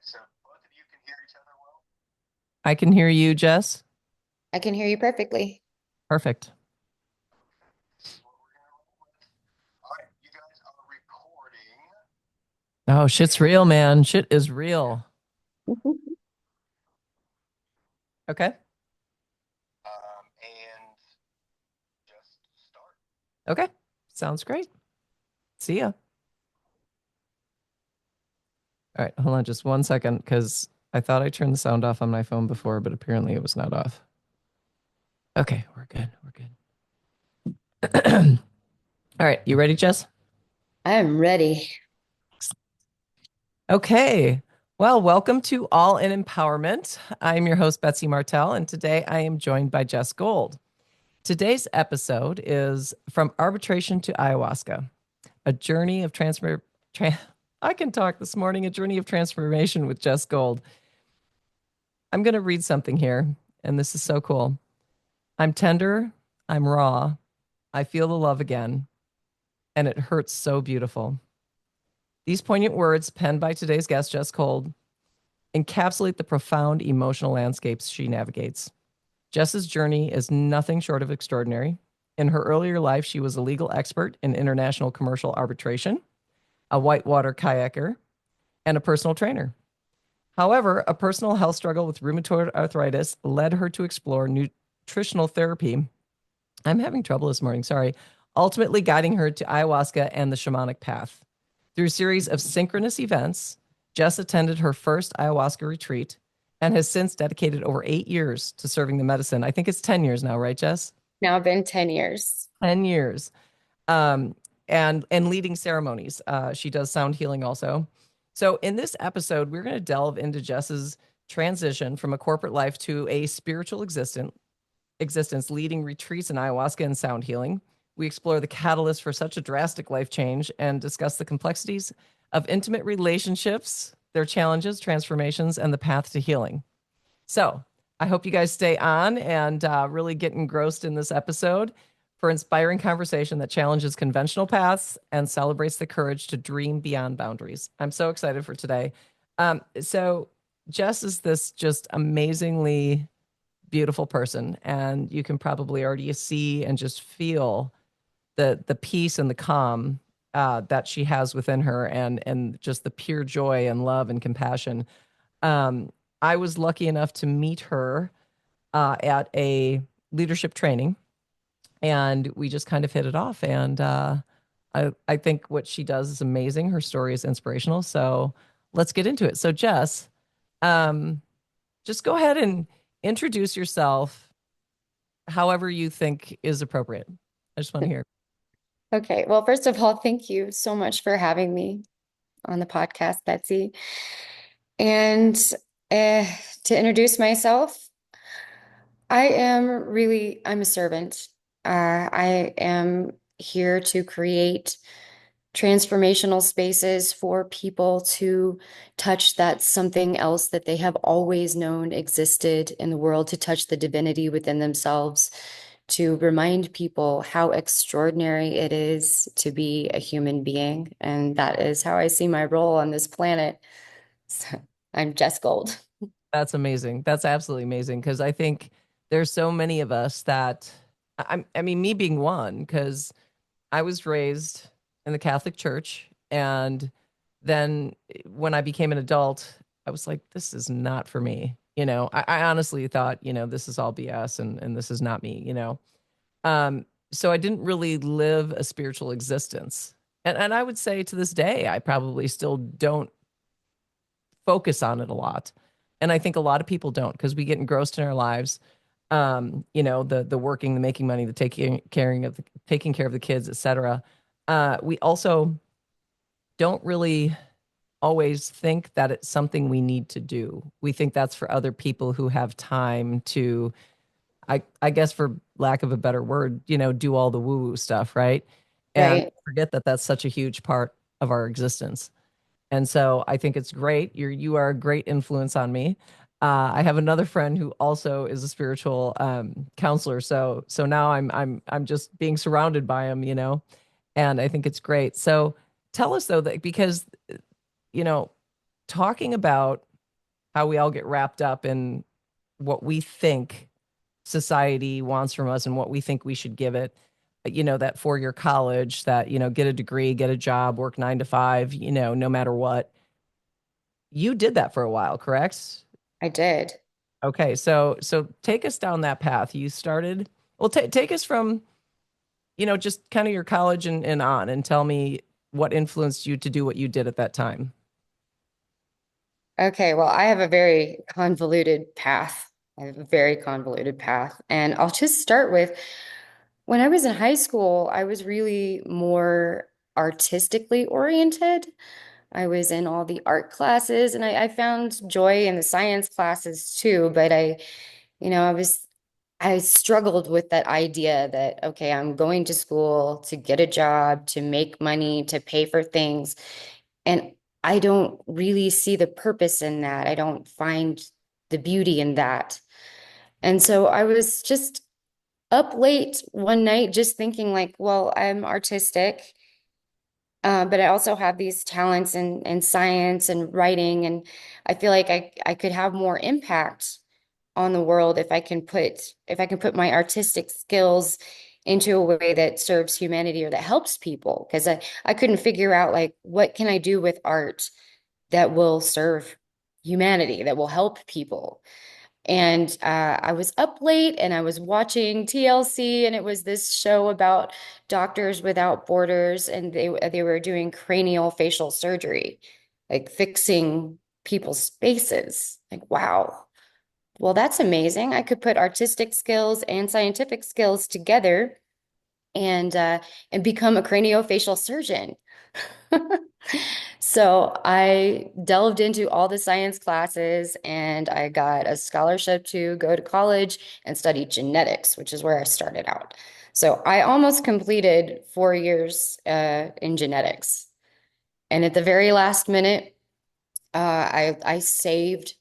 So both of you can hear each other well? I can hear you, Jess. I can hear you perfectly. Perfect. This is what we're going to roll with. All right, you guys are recording. Oh, shit's And, real, man. Shit is real. Okay. and just start. Okay. Sounds great. See ya. All right. Hold on just one second because I thought I turned the sound off on my phone before, but apparently it was not off. Okay. We're good. We're good. All right. You ready, Jess? I am ready. Okay. Well, welcome to All in Empowerment. I'm your host, Betsy Martell, and today I am joined by Jess Gold. Today's episode is From Arbitration to Ayahuasca, a journey of I can talk this morning, a journey of transformation with Jess Gold. I'm going to read something here, and this is so cool. I'm tender, I'm raw, I feel the love again, and it hurts so beautiful. These poignant words, penned by today's guest, Jess Gold, encapsulate the profound emotional landscapes she navigates. Jess's journey is nothing short of extraordinary. In her earlier life, she was a legal expert in international commercial arbitration, a whitewater kayaker, and a personal trainer. However, a personal health struggle with rheumatoid arthritis led her to explore nutritional therapy. I'm having trouble this morning, sorry. Ultimately guiding her to ayahuasca and the shamanic path. Through a series of synchronous events, Jess attended her first ayahuasca retreat and has since dedicated over 8 years to serving the medicine. I think it's 10 years now, right, Jess? Now been 10 years. 10 years. Um, and leading ceremonies. She does sound healing also. So in this episode, we're going to delve into Jess's transition from a corporate life to a spiritual existence, leading retreats in ayahuasca and sound healing. We explore the catalyst for such a drastic life change and discuss the complexities of intimate relationships, their challenges, transformations, and the path to healing. So I hope you guys stay on and really get engrossed in this episode for inspiring conversation that challenges conventional paths and celebrates the courage to dream beyond boundaries. I'm so excited for today. So Jess is this just amazingly beautiful person, and you can probably already see and just feel the peace and the calm that she has within her, and just the pure joy and love and compassion. Um, I was lucky enough to meet her at a leadership training, and we just kind of hit it off. And I think what she does is amazing. Her story is inspirational. So let's get into it. So Jess, um, just go ahead and introduce yourself however you think is appropriate. I just want to hear. Okay. Well, first of all, thank you so much for having me on the podcast, Betsy. And uh, to introduce myself, I'm a servant. I am here to create transformational spaces for people to touch that something else that they have always known existed in the world, to touch the divinity within themselves, to remind people how extraordinary it is to be a human being. And that is how I see my role on this planet. So, I'm Jess Gold. That's amazing. That's absolutely amazing because I think there's so many of us that I mean, me being one, because I was raised in the Catholic Church, and then when I became an adult, I was like, this is not for me. I honestly thought, this is all BS, and this is not me, so I didn't really live a spiritual existence. And I would say to this day, I probably still don't focus on it a lot. And I think a lot of people don't because we get engrossed in our lives. The working, the making money, the taking care of the kids, etc. We also don't really always think that it's something we need to do. We think that's for other people who have time to, I guess, for lack of a better word, do all the woo woo stuff, right? And Right. forget that that's such a huge part of our existence. And so I think it's great. You are a great influence on me. I have another friend who also is a spiritual counselor. So now I'm just being surrounded by him, and I think it's great. So tell us though that because you know talking about how we all get wrapped up in what we think society wants from us and what we think we should give it. That 4 year college, that, get a degree, get a job, work 9 to 5, no matter what. You did that for a while, correct? I did. Okay, so take us down that path. You started, well, take us from, just kind of your college and on, and tell me what influenced you to do what you did at that time. Okay, well, I have a very convoluted path. I have a very convoluted path. And I'll just start with when I was in high school, I was really more artistically oriented. I was in all the art classes and I found joy in the science classes too. But I struggled with that idea that, okay, I'm going to school to get a job, to make money, to pay for things. And I don't really see the purpose in that. I don't find the beauty in that. And so I was just up late one night, just thinking like, well, I'm artistic, but I also have these talents in science and writing, and I feel like I could have more impact on the world if I can put my artistic skills into a way that serves humanity or that helps people. Because I couldn't figure out like what can I do with art that will serve humanity, that will help people. And I was up late and I was watching TLC, and it was this show about Doctors Without Borders, and they were doing cranial facial surgery, like fixing people's faces. Like, wow. Well, that's amazing. I could put artistic skills and scientific skills together and become a craniofacial surgeon. So I delved into all the science classes and I got a scholarship to go to college and study genetics, which is where I started out. So I almost completed 4 years in genetics. And at the very last minute, I saved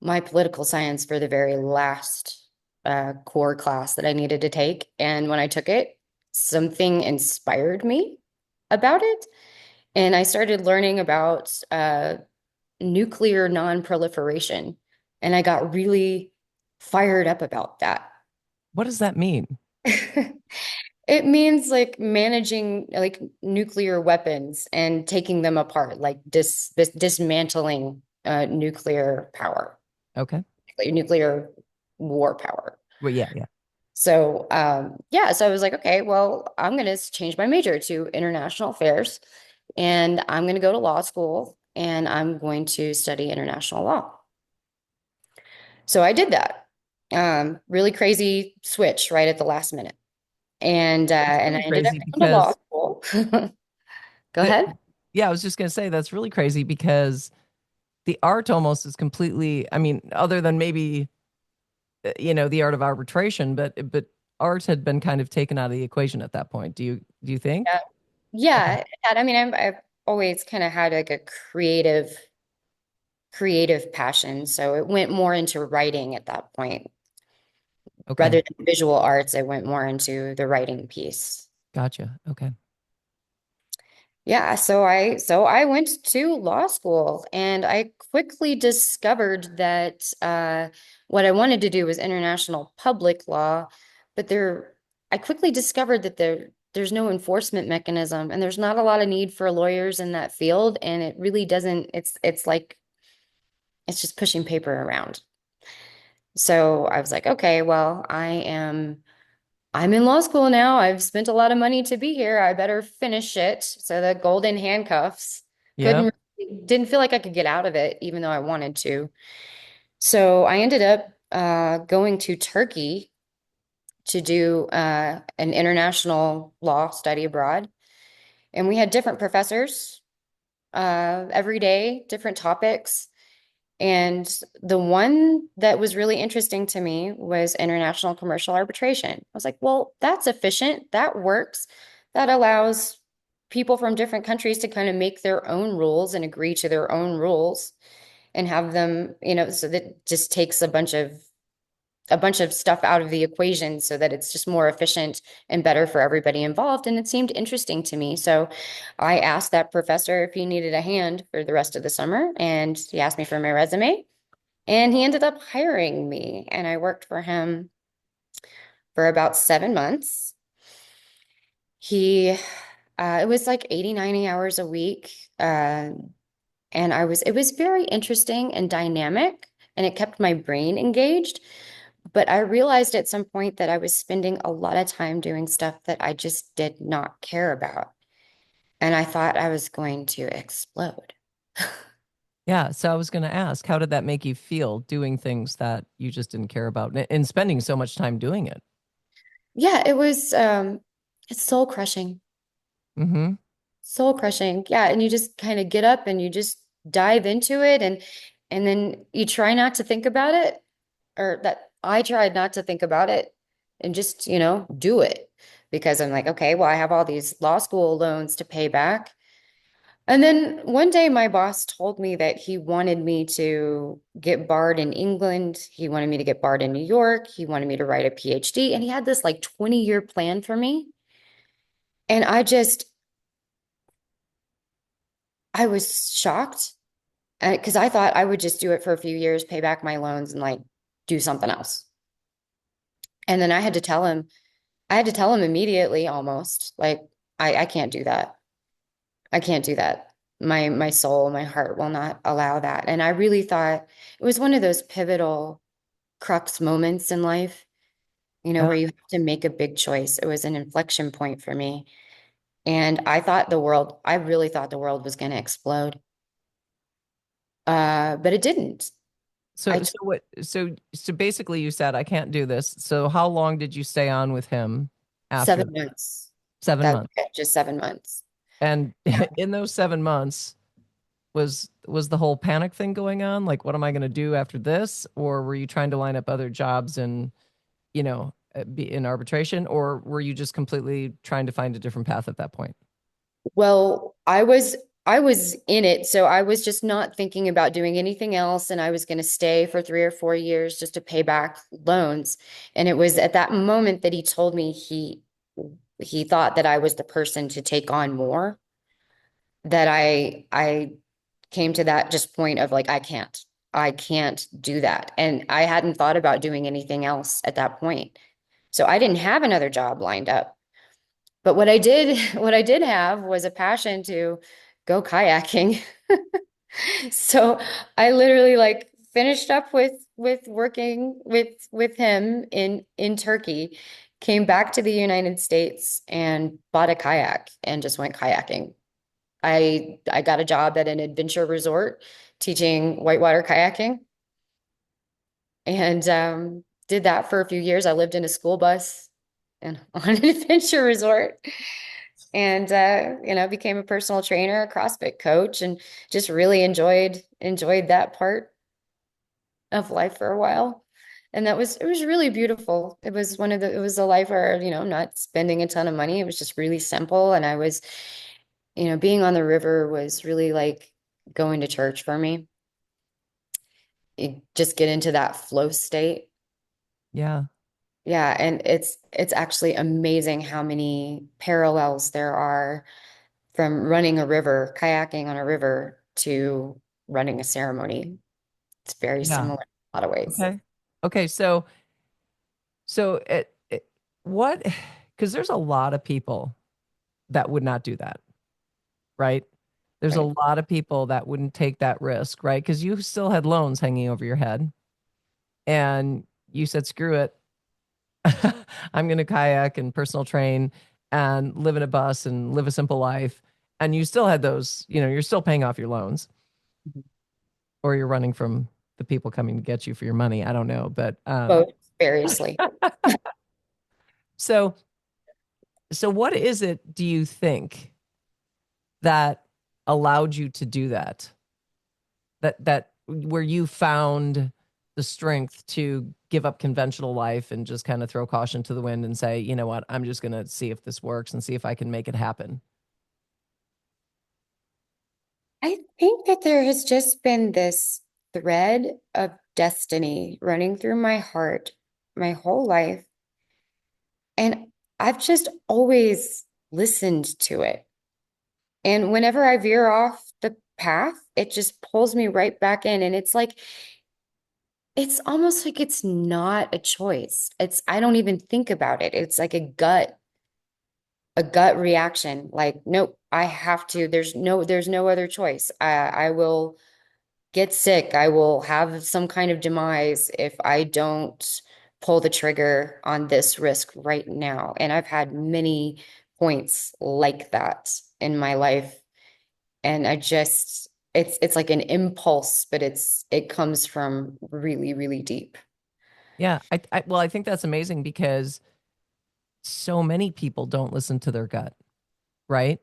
my political science for the very last core class that I needed to take. And when I took it, something inspired me about it. And I started learning about nuclear non-proliferation. And I got really fired up about that. What does that mean? It means like managing like nuclear weapons and taking them apart, like dismantling nuclear power, Okay. nuclear war power. Well, yeah, yeah. So, yeah, so I was like, okay, well, I'm going to change my major to international affairs and I'm going to go to law school and I'm going to study international law. So I did that. Really crazy switch right at the last minute. It's And I really ended up crazy going to law because school. Go the, ahead. yeah, I was just gonna say that's really crazy because the art almost is completely, I mean, other than maybe the art of arbitration, but art had been kind of taken out of the equation at that point. Do you think? Yeah. Okay. Yeah. I mean, I've always kind of had like a creative passion. So it went more into writing at that point. Okay. Rather than visual arts, I went more into the writing piece. Gotcha. Okay. Yeah, so I went to law school and I quickly discovered that what I wanted to do was international public law, but I quickly discovered that there's no enforcement mechanism and there's not a lot of need for lawyers in that field, and it really doesn't, it's like it's just pushing paper around. So I was like, okay, well, I'm in law school now. I've spent a lot of money to be here. I better finish it. So the golden handcuffs Yep. didn't feel like I could get out of it, even though I wanted to. So I ended up going to Turkey to do an international law study abroad. And we had different professors every day, different topics. And the one that was really interesting to me was international commercial arbitration. I was like, well, that's efficient. That works. That allows people from different countries to kind of make their own rules and agree to their own rules and have them, so that just takes a bunch of stuff out of the equation so that it's just more efficient and better for everybody involved. And it seemed interesting to me. So I asked that professor if he needed a hand for the rest of the summer, and he asked me for my resume. And he ended up hiring me, and I worked for him for about 7 months. He, it was like 80, 90 hours a week. And it was very interesting and dynamic, and it kept my brain engaged. But I realized at some point that I was spending a lot of time doing stuff that I just did not care about. And I thought I was going to explode. Yeah. So I was going to ask, how did that make you feel doing things that you just didn't care about and spending so much time doing it? Yeah, it's soul crushing. Mm-hmm. Soul crushing. Yeah, and you just kind of get up and you just dive into it, and then you try not to think about it, or that I tried not to think about it, and just, do it, because I'm like, okay, well, I have all these law school loans to pay back. And then one day my boss told me that he wanted me to get barred in England. He wanted me to get barred in New York. He wanted me to write a PhD, and he had this like 20-year plan for me. And I was shocked, because I thought I would just do it for a few years, pay back my loans, and like do something else. And then I had to tell him immediately, almost like, I can't do that. I can't do that. My soul, my heart will not allow that. And I really thought it was one of those pivotal crux moments in life, Yeah. where you have to make a big choice. It was an inflection point for me. And I really thought the world was going to explode. But it didn't. I So what, so basically you said, I can't do this. So how long did you stay on with him after 7 months. 7 months? Just 7 months. And in those 7 months, was the whole panic thing going on? Like, what am I going to do after this? Or were you trying to line up other jobs and, be in arbitration? Or were you just completely trying to find a different path at that point? Well, I was in it, so I was just not thinking about doing anything else, and I was going to stay for 3 or 4 years just to pay back loans. And it was at that moment that he told me he thought that I was the person to take on more, that I came to that just point of like, I can't do that. And I hadn't thought about doing anything else at that point. So I didn't have another job lined up. But what I did have was a passion to go kayaking. So I literally like finished up with working with him in Turkey, came back to the United States and bought a kayak and just went kayaking. I got a job at an adventure resort teaching whitewater kayaking, and did that for a few years. I lived in a school bus and on an adventure resort, and became a personal trainer, a CrossFit coach, and just really enjoyed that part of life for a while. And it was really beautiful. It was a life where, I'm not spending a ton of money. It was just really simple. And being on the river was really like going to church for me. You just get into that flow state. Yeah. Yeah, and it's actually amazing how many parallels there are from running a river, kayaking on a river, to running a ceremony. It's very Yeah. similar in a lot of ways. Okay. Okay. So what, because there's a lot of people that would not do that, right? There's a Right. lot of people that wouldn't take that risk, right? Because you still had loans hanging over your head and you said, screw it. I'm going to kayak and personal train and live in a bus and live a simple life. And you still had those, you're still paying off your loans Mhm. or you're running from the people coming to get you for your money. I don't know. But Both variously. so, so what is it, do you think, that allowed you to do that? That where you found the strength to give up conventional life and just kind of throw caution to the wind and say, you know what, I'm just going to see if this works and see if I can make it happen. I think that there has just been this thread of destiny running through my heart my whole life. And I've just always listened to it. And whenever I veer off the path, it just pulls me right back in. And it's like it's almost like it's not a choice. I don't even think about it. It's like a gut reaction. Like, nope, I have to. There's no other choice. I will get sick. I will have some kind of demise if I don't pull the trigger on this risk right now. And I've had many points like that in my life. And it's like an impulse, but it comes from really, really deep. Yeah. Well, I think that's amazing because so many people don't listen to their gut, right?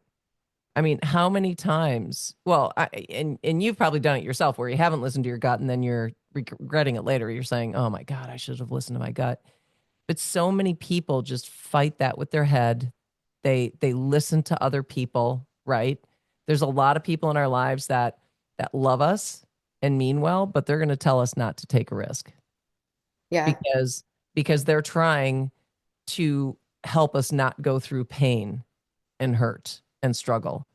I mean, how many times? Well, and you've probably done it yourself where you haven't listened to your gut and then you're regretting it later. You're saying, "Oh my God, I should have listened to my gut." But so many people just fight that with their head. They listen to other people, right? There's a lot of people in our lives that love us and mean well, but they're going to tell us not to take a risk Yeah. because they're trying to help us not go through pain and hurt and struggle.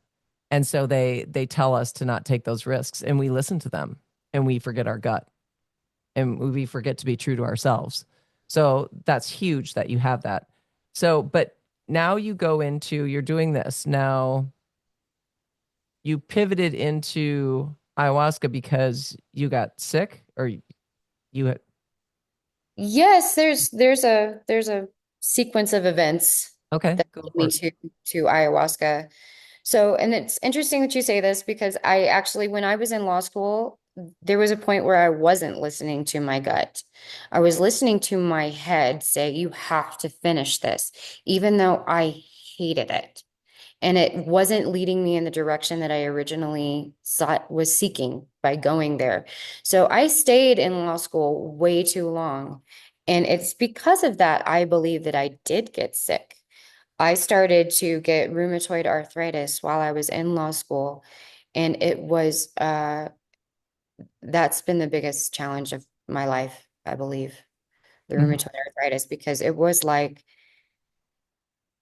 And so they tell us to not take those risks and we listen to them and we forget our gut and we forget to be true to ourselves. So that's huge that you have that. So, but now you go into, you're doing this. Now you pivoted into ayahuasca because you got sick or you had, Yes, there's a sequence of events okay, that go led for me it. to ayahuasca. So, and it's interesting that you say this because I actually, when I was in law school, there was a point where I wasn't listening to my gut. I was listening to my head say, you have to finish this, even though I hated it. And it wasn't leading me in the direction that I originally sought was seeking by going there. So I stayed in law school way too long. And it's because of that, I believe that I did get sick. I started to get rheumatoid arthritis while I was in law school. And that's been the biggest challenge of my life, I believe, the Mhm. rheumatoid arthritis, because it was like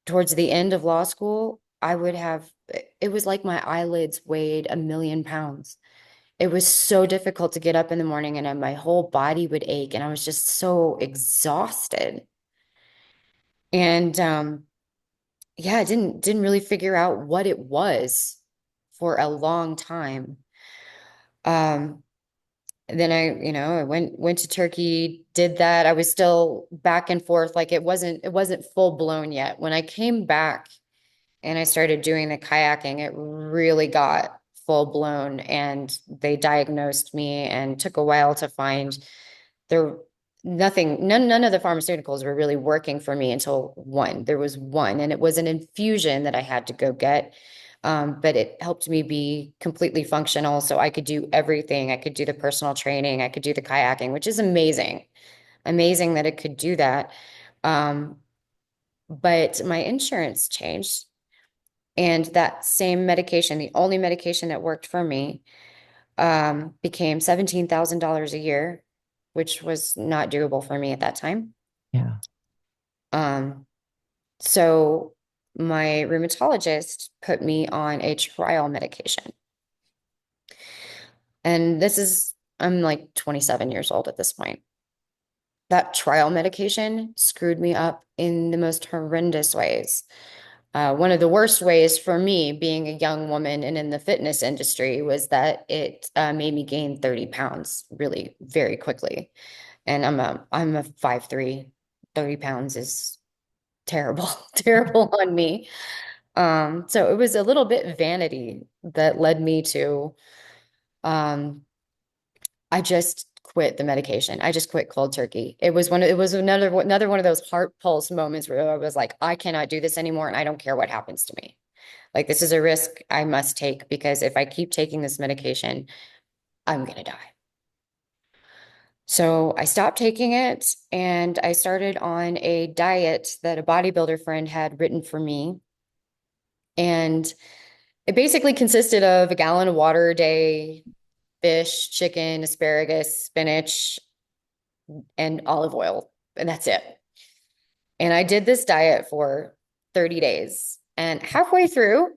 towards the end of law school, it was like my eyelids weighed 1,000,000 pounds. It was so difficult to get up in the morning and my whole body would ache and I was just so exhausted. And yeah, I didn't really figure out what it was for a long time. Um, then I went to Turkey, did that. I was still back and forth, like it wasn't full blown yet. When I came back and I started doing the kayaking, it really got full blown. And they diagnosed me and took a while to find there none of the pharmaceuticals were really working for me until one. There was one, and it was an infusion that I had to go get. But it helped me be completely functional. So I could do everything. I could do the personal training, I could do the kayaking, which is amazing. Amazing that it could do that. Um, but my insurance changed. And that same medication, the only medication that worked for me, became $17,000 a year, which was not doable for me at that time. Yeah. Um, so my rheumatologist put me on a trial medication. And I'm like 27 years old at this point. That trial medication screwed me up in the most horrendous ways. One of the worst ways for me, being a young woman and in the fitness industry, was that it made me gain 30 pounds really very quickly. And I'm a 5'3". 30 pounds is terrible, terrible on me. So it was a little bit vanity that led me to um, I just quit the medication. I just quit cold turkey. It was another one of those heart pulse moments where I was like, I cannot do this anymore and I don't care what happens to me. Like this is a risk I must take because if I keep taking this medication, I'm gonna die. So I stopped taking it and I started on a diet that a bodybuilder friend had written for me. And it basically consisted of a gallon of water a day, fish, chicken, asparagus, spinach, and olive oil. And that's it. And I did this diet for 30 days. And halfway through,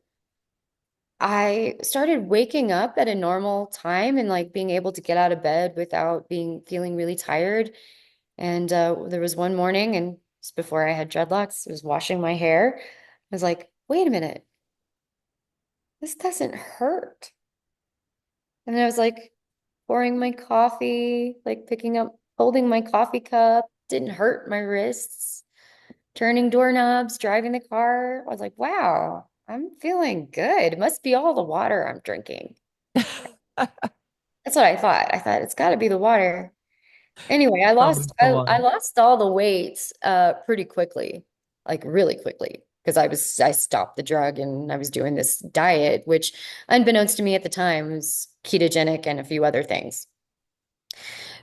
I started waking up at a normal time and like being able to get out of bed without being feeling really tired. And there was one morning, and it's before I had dreadlocks, I was washing my hair. I was like, wait a minute, this doesn't hurt. And then I was like pouring my coffee, like picking up, holding my coffee cup, didn't hurt my wrists, turning doorknobs, driving the car. I was like, wow, I'm feeling good. It must be all the water I'm drinking. That's what I thought. I thought it's got to be the water. Anyway, I Probably lost the I water. lost all the weight pretty quickly, like really quickly, because I stopped the drug and I was doing this diet, which unbeknownst to me at the time was ketogenic and a few other things.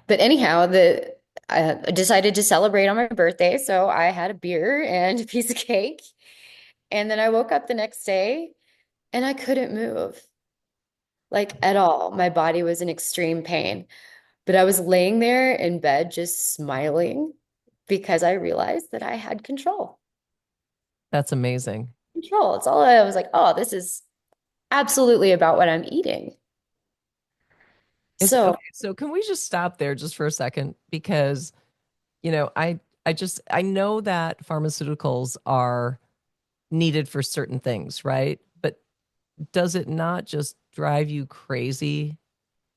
But anyhow, the I decided to celebrate on my birthday, so I had a beer and a piece of cake, and then I woke up the next day and I couldn't move like at all. My body was in extreme pain. But I was laying there in bed just smiling because I realized that I had control. That's amazing. Control. It's all I was like, oh, this is absolutely about what I'm eating. Is So, okay. So can we just stop there just for a second? Because, you know, I know that pharmaceuticals are needed for certain things, right? But does it not just drive you crazy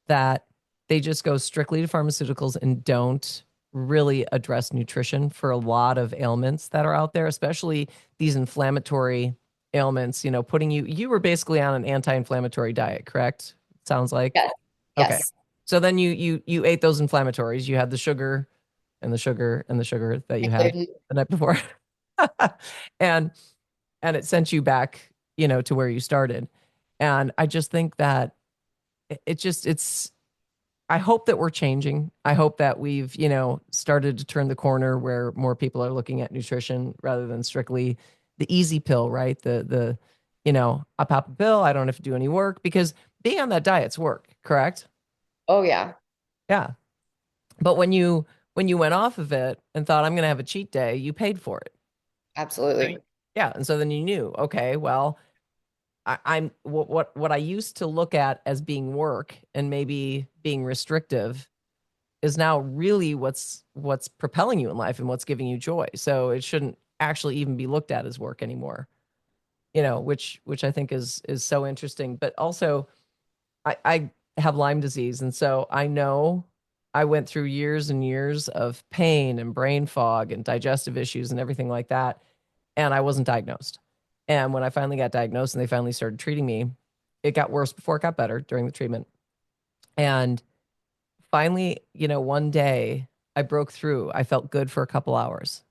that they just go strictly to pharmaceuticals and don't really address nutrition for a lot of ailments that are out there, especially these inflammatory ailments, putting you were basically on an anti-inflammatory diet, correct? Sounds like. yes, Okay. yes, So then you ate those inflammatories. You had the sugar and the sugar and the sugar that you had gluten. the night before. and and it sent you back, to where you started. And I just think that it's I hope that we're changing. I hope that we've, started to turn the corner where more people are looking at nutrition rather than strictly the easy pill, right? I pop a pill, I don't have to do any work because being on that diet's work, correct? Oh, yeah, Yeah. But when you went off of it and thought I'm going to have a cheat day, you paid for it. absolutely. Right. Yeah, and so then you knew, okay, well, I'm what I used to look at as being work and maybe being restrictive is now really what's propelling you in life and what's giving you joy. So it shouldn't actually even be looked at as work anymore. Which I think is so interesting. But also I have Lyme disease, and so I know I went through years and years of pain and brain fog and digestive issues and everything like that, and I wasn't diagnosed. And when I finally got diagnosed and they finally started treating me, it got worse before it got better during the treatment. And finally, one day I broke through. I felt good for a couple hours.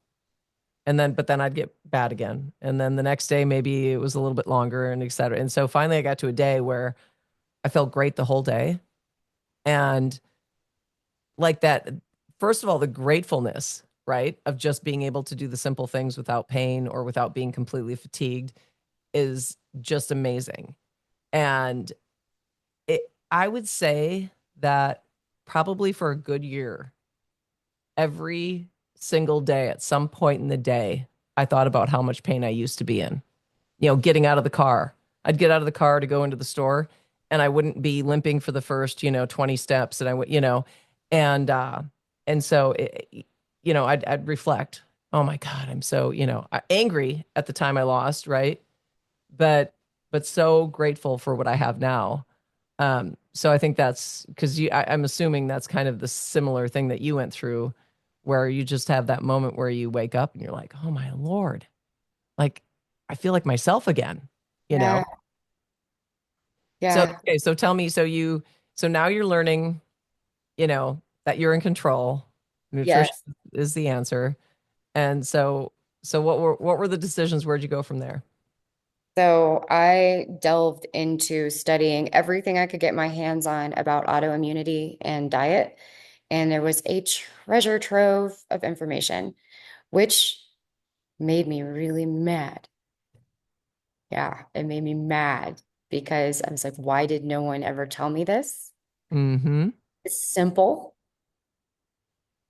But then I'd get bad again. And then the next day, maybe it was a little bit longer and et cetera. And so finally I got to a day where I felt great the whole day. And like that, first of all, the gratefulness, right, of just being able to do the simple things without pain or without being completely fatigued is just amazing. And I would say that probably for a good year, every single day at some point in the day, I thought about how much pain I used to be in. Getting out of the car. I'd get out of the car to go into the store and I wouldn't be limping for the first, 20 steps and I would, and so I'd reflect, oh my God, I'm so, angry at the time I lost, right? But so grateful for what I have now. So I think that's because I'm assuming that's kind of the similar thing that you went through, where you just have that moment where you wake up and you're like, oh my Lord, like I feel like myself again, you know? Yeah, So, yeah, okay, so tell me, so now you're learning, that you're in control. Nutrition yes. is the answer. And so what were the decisions? Where'd you go from there? So I delved into studying everything I could get my hands on about autoimmunity and diet. And there was a treasure trove of information, which made me really mad. Yeah, it made me mad because I was like, why did no one ever tell me this? Mm-hmm. It's simple.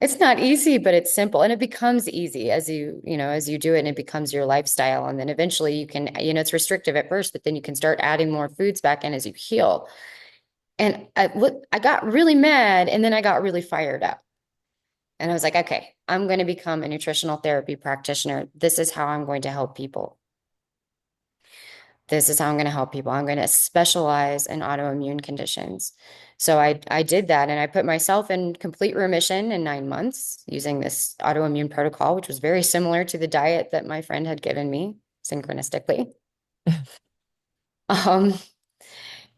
It's not easy, but it's simple. And it becomes easy as as you do it and it becomes your lifestyle. And then eventually you can, it's restrictive at first, but then you can start adding more foods back in as you heal. And I got really mad and then I got really fired up. And I was like, okay, I'm going to become a nutritional therapy practitioner. This is how I'm going to help people. This is how I'm going to help people. I'm going to specialize in autoimmune conditions. So I did that and I put myself in complete remission in 9 months using this autoimmune protocol, which was very similar to the diet that my friend had given me synchronistically. Um,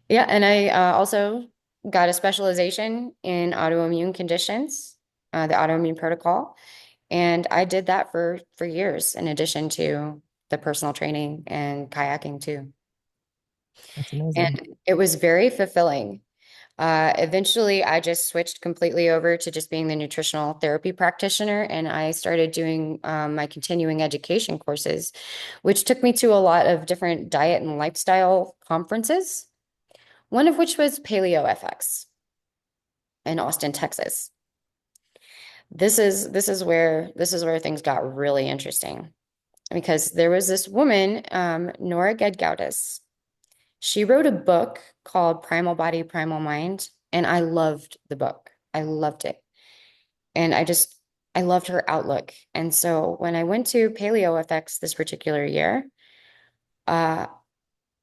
yeah, and I also got a specialization in autoimmune conditions, the autoimmune protocol, and I did that for years in addition to the personal training and kayaking too. That's amazing. And it was very fulfilling. Eventually, I just switched completely over to just being the nutritional therapy practitioner, and I started doing my continuing education courses, which took me to a lot of different diet and lifestyle conferences, one of which was Paleo FX in Austin, Texas. This is where things got really interesting because there was this woman, Nora Gedgaudas. She wrote a book called Primal Body, Primal Mind, and I loved the book. I loved it. And I loved her outlook. And so when I went to Paleo FX this particular year, uh,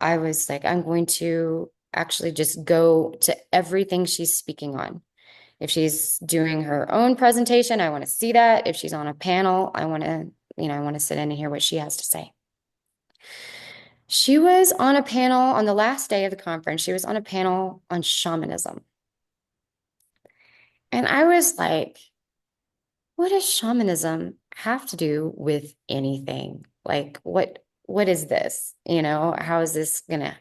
I was like, I'm going to actually just go to everything she's speaking on. If she's doing her own presentation, I want to see that. If she's on a panel, I want to sit in and hear what she has to say. She was on a panel on the last day of the conference. She was on a panel on shamanism. And I was like, what does shamanism have to do with anything? Like, what is this? How is this gonna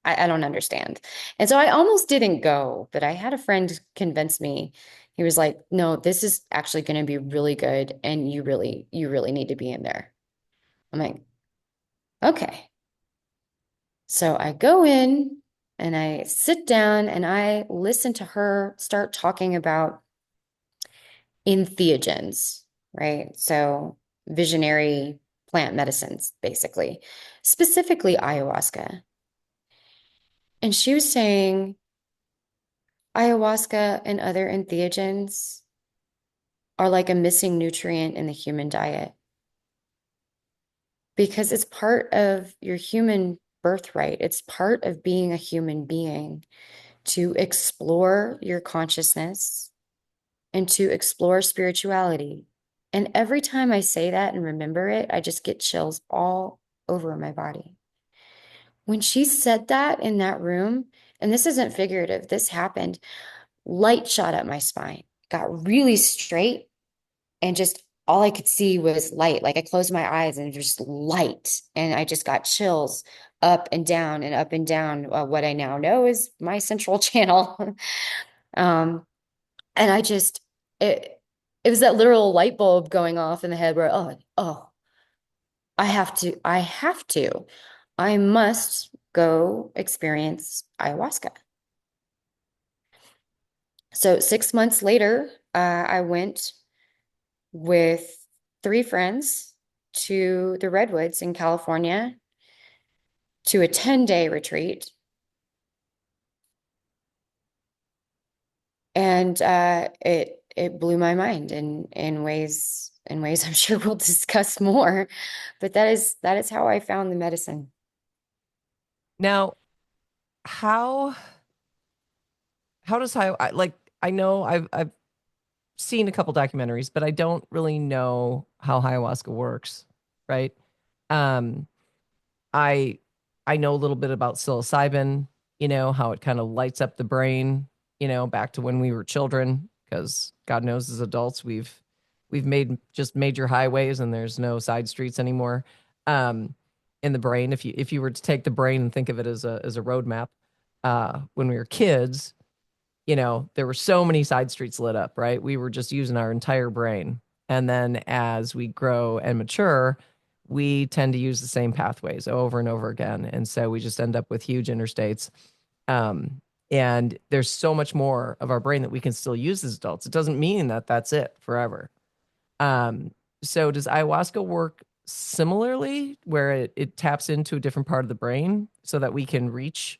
I don't understand. And so I almost didn't go, but I had a friend convince me. He was like, no, this is actually going to be really good. And you really need to be in there. I'm like, okay. So I go in and I sit down and I listen to her start talking about entheogens, right? So visionary plant medicines, basically, specifically ayahuasca. And she was saying, ayahuasca and other entheogens are like a missing nutrient in the human diet because it's part of your human birthright. It's part of being a human being to explore your consciousness and to explore spirituality. And every time I say that and remember it, I just get chills all over my body. When she said that in that room, and this isn't figurative, this happened, light shot up my spine, got really straight, and just all I could see was light. Like I closed my eyes and just light. And I just got chills up and down and up and down. What I now know is my central channel. um, and it was that literal light bulb going off in the head where, oh, I must go experience ayahuasca. So 6 months later, I went with three friends to the Redwoods in California to a 10-day retreat. And it blew my mind in ways I'm sure we'll discuss more. But that is how I found the medicine. Now, how does like I know I've seen a couple documentaries, but I don't really know how ayahuasca works, right? Um, I I know a little bit about psilocybin, how it kind of lights up the brain, back to when we were children, because God knows as adults we've made just major highways and there's no side streets anymore. Um, in the brain, if you were to take the brain and think of it as a roadmap, when we were kids, there were so many side streets lit up, right? We were just using our entire brain. And then as we grow and mature, we tend to use the same pathways over and over again. And so we just end up with huge interstates. Um, And there's so much more of our brain that we can still use as adults. It doesn't mean that that's it forever. Um, so does ayahuasca work similarly where it taps into a different part of the brain so that we can reach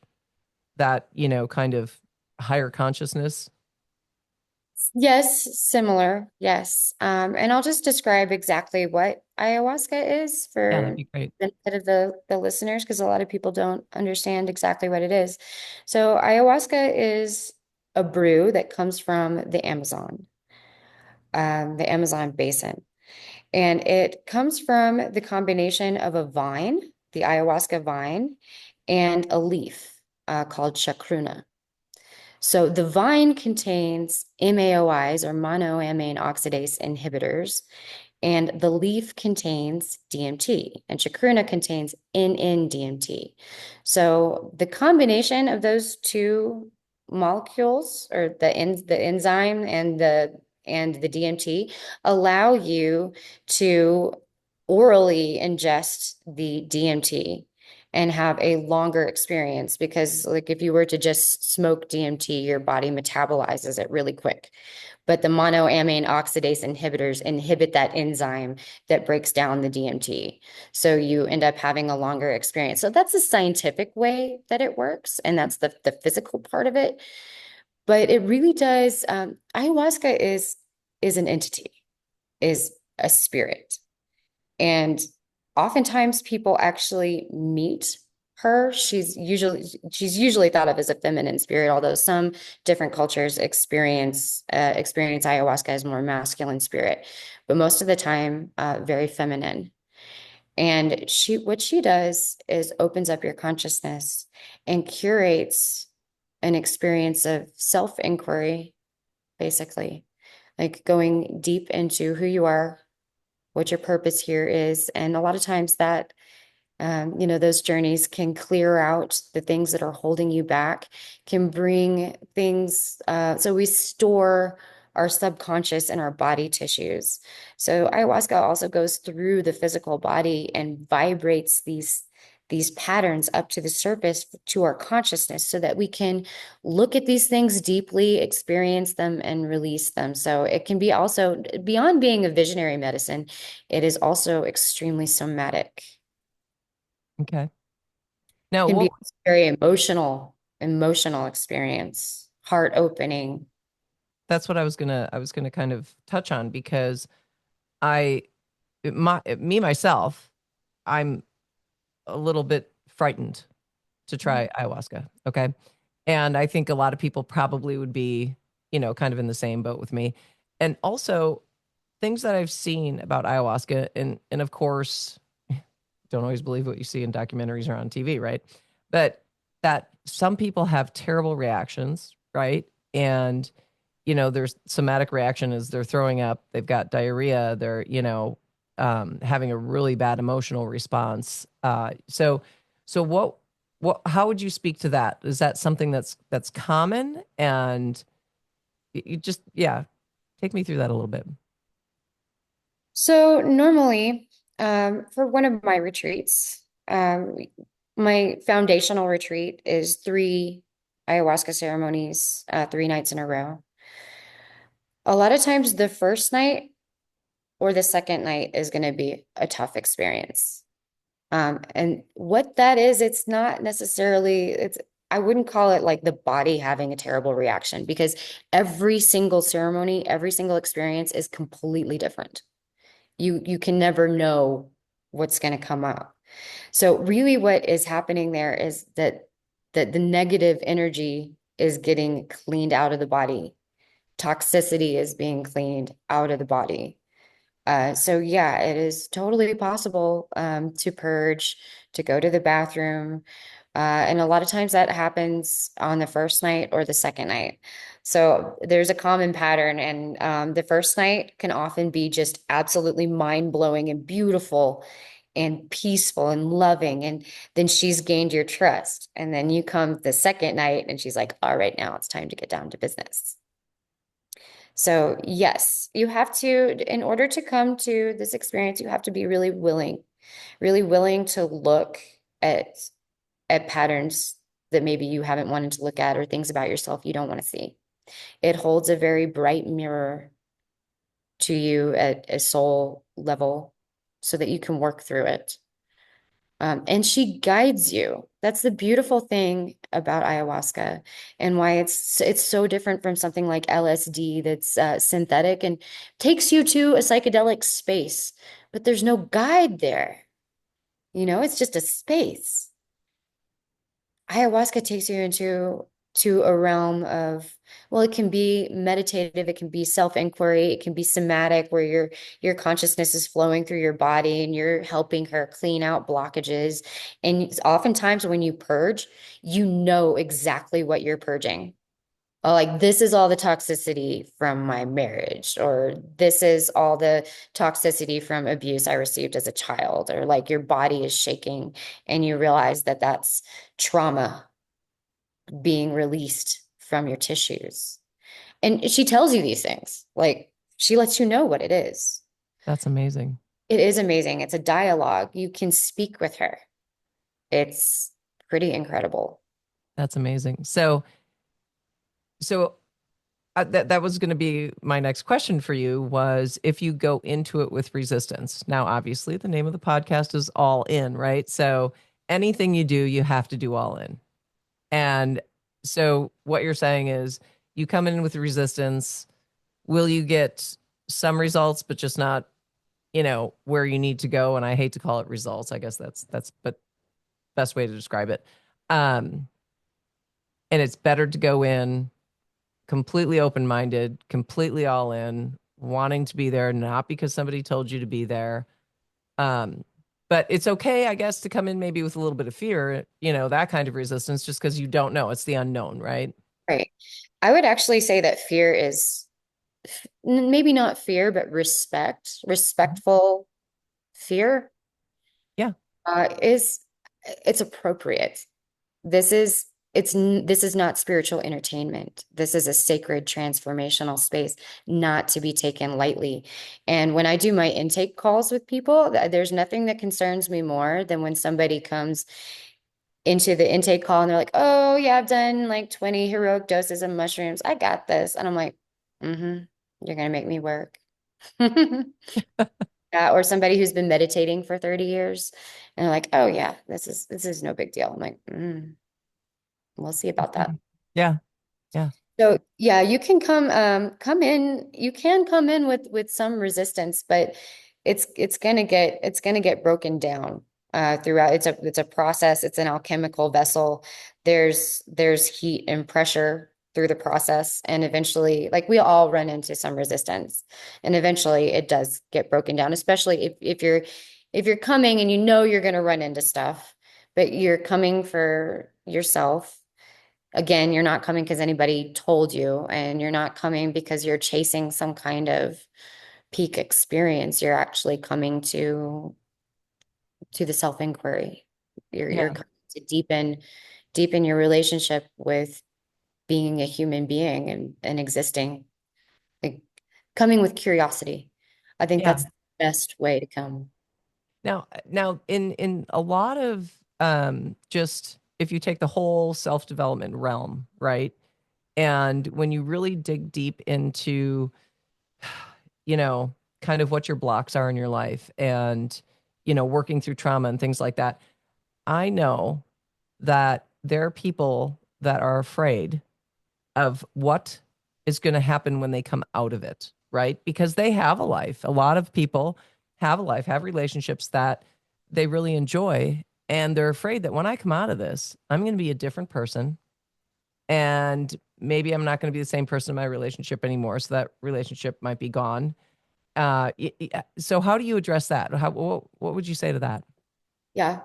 that, kind of higher consciousness? Yes, similar. Yes. And I'll just describe exactly what ayahuasca is Yeah, that'd for be great. the benefit of the listeners, because a lot of people don't understand exactly what it is. So ayahuasca is a brew that comes from the Amazon basin. And it comes from the combination of a vine, the ayahuasca vine, and a leaf called chacruna. So the vine contains MAOIs or monoamine oxidase inhibitors, and the leaf contains DMT, and chacruna contains NN-DMT. So the combination of those two molecules, or the enzyme and the DMT, allow you to orally ingest the DMT and have a longer experience, because like if you were to just smoke DMT, your body metabolizes it really quick. But the monoamine oxidase inhibitors inhibit that enzyme that breaks down the DMT. So you end up having a longer experience. So that's the scientific way that it works, and that's the physical part of it. But it really does, ayahuasca is an entity, is a spirit. And oftentimes people actually meet her. She's usually thought of as a feminine spirit, although some different cultures experience ayahuasca as more masculine spirit, but most of the time, very feminine. And what she does is opens up your consciousness and curates an experience of self-inquiry, basically, like going deep into who you are, what your purpose here is. And a lot of times that, those journeys can clear out the things that are holding you back, can bring things. So we store our subconscious in our body tissues. So ayahuasca also goes through the physical body and vibrates these patterns up to the surface to our consciousness so that we can look at these things deeply, experience them, and release them. So it can be also, beyond being a visionary medicine, it is also extremely somatic. Okay. Now, Can be what a very emotional experience, heart opening. that's what I was gonna kind of touch on because I me myself, I'm a little bit frightened to try ayahuasca. Okay. And I think a lot of people probably would be, kind of in the same boat with me. And also things that I've seen about ayahuasca, and of course, don't always believe what you see in documentaries or on TV, right? But that some people have terrible reactions, right? And there's somatic reaction is they're throwing up, they've got diarrhea, they're, having a really bad emotional response. So how would you speak to that? Is that something that's common? And you just, yeah, take me through that a little bit. So normally, for one of my retreats, my foundational retreat is 3 ayahuasca ceremonies, 3 nights in a row. A lot of times, the first night or the second night is going to be a tough experience. And what that is, it's not necessarily, I wouldn't call it like the body having a terrible reaction, because every single ceremony, every single experience is completely different. You can never know what's going to come up. So really what is happening there is that the negative energy is getting cleaned out of the body. Toxicity is being cleaned out of the body. So yeah, it is totally possible to purge, to go to the bathroom. And a lot of times that happens on the first night or the second night. So there's a common pattern, and the first night can often be just absolutely mind-blowing and beautiful and peaceful and loving. And then she's gained your trust. And then you come the second night and she's like, all right, now it's time to get down to business. So yes, you have to, in order to come to this experience, you have to be really willing to look at patterns that maybe you haven't wanted to look at, or things about yourself you don't want to see. It holds a very bright mirror to you at a soul level so that you can work through it. And she guides you. That's the beautiful thing about ayahuasca, and why it's so different from something like LSD that's synthetic and takes you to a psychedelic space, but there's no guide there. It's just a space. Ayahuasca takes you into a realm of, well, it can be meditative, it can be self-inquiry, it can be somatic, where your consciousness is flowing through your body and you're helping her clean out blockages. And oftentimes when you purge, you know exactly what you're purging. Oh, like, this is all the toxicity from my marriage, or this is all the toxicity from abuse I received as a child, or like your body is shaking and you realize that that's trauma being released from your tissues. And she tells you these things, like, she lets you know what it is. That's amazing. It is amazing. It's a dialogue. You can speak with her. It's pretty incredible. That's amazing. So that was going to be my next question for you, was if you go into it with resistance. Now, obviously, the name of the podcast is All In, right? So anything you do, you have to do all in. And so what you're saying is you come in with resistance. Will you get some results, but just not, where you need to go? And I hate to call it results. I guess that's but best way to describe it. And it's better to go in completely open-minded, completely all in, wanting to be there, not because somebody told you to be there. But it's okay, I guess, to come in maybe with a little bit of fear, that kind of resistance, just because you don't know. It's the unknown, right? Right. I would actually say that fear is maybe not fear, but respectful fear Yeah. is it's appropriate. This is this is not spiritual entertainment. This is a sacred transformational space, not to be taken lightly. And when I do my intake calls with people, there's nothing that concerns me more than when somebody comes into the intake call and they're like, "Oh yeah, I've done like 20 heroic doses of mushrooms. I got this." And I'm like, "Mm-hmm. You're gonna make me work." Or somebody who's been meditating for 30 years and they're like, "Oh yeah, this is no big deal." I'm like, we'll see about that. Yeah. Yeah. So yeah, you can come in, you can come in with some resistance, but it's gonna get broken down throughout. It's a process, it's an alchemical vessel. There's heat and pressure through the process, and eventually, like, we all run into some resistance, and eventually it does get broken down, especially if you're coming and you're gonna run into stuff, but you're coming for yourself. Again, you're not coming because anybody told you, and you're not coming because you're chasing some kind of peak experience. You're actually coming to the self-inquiry. You're Yeah. coming to deepen your relationship with being a human being and existing. Like, coming with curiosity. I think Yeah. that's the best way to come. Now, in a lot of just if you take the whole self-development realm, right? And when you really dig deep into, you know, kind of what your blocks are in your life and, working through trauma and things like that, I know that there are people that are afraid of what is going to happen when they come out of it, right? Because they have a life. A lot of people have a life, have relationships that they really enjoy. And they're afraid that when I come out of this, I'm going to be a different person. And maybe I'm not going to be the same person in my relationship anymore. So that relationship might be gone. So how do you address that? What would you say to that? Yeah.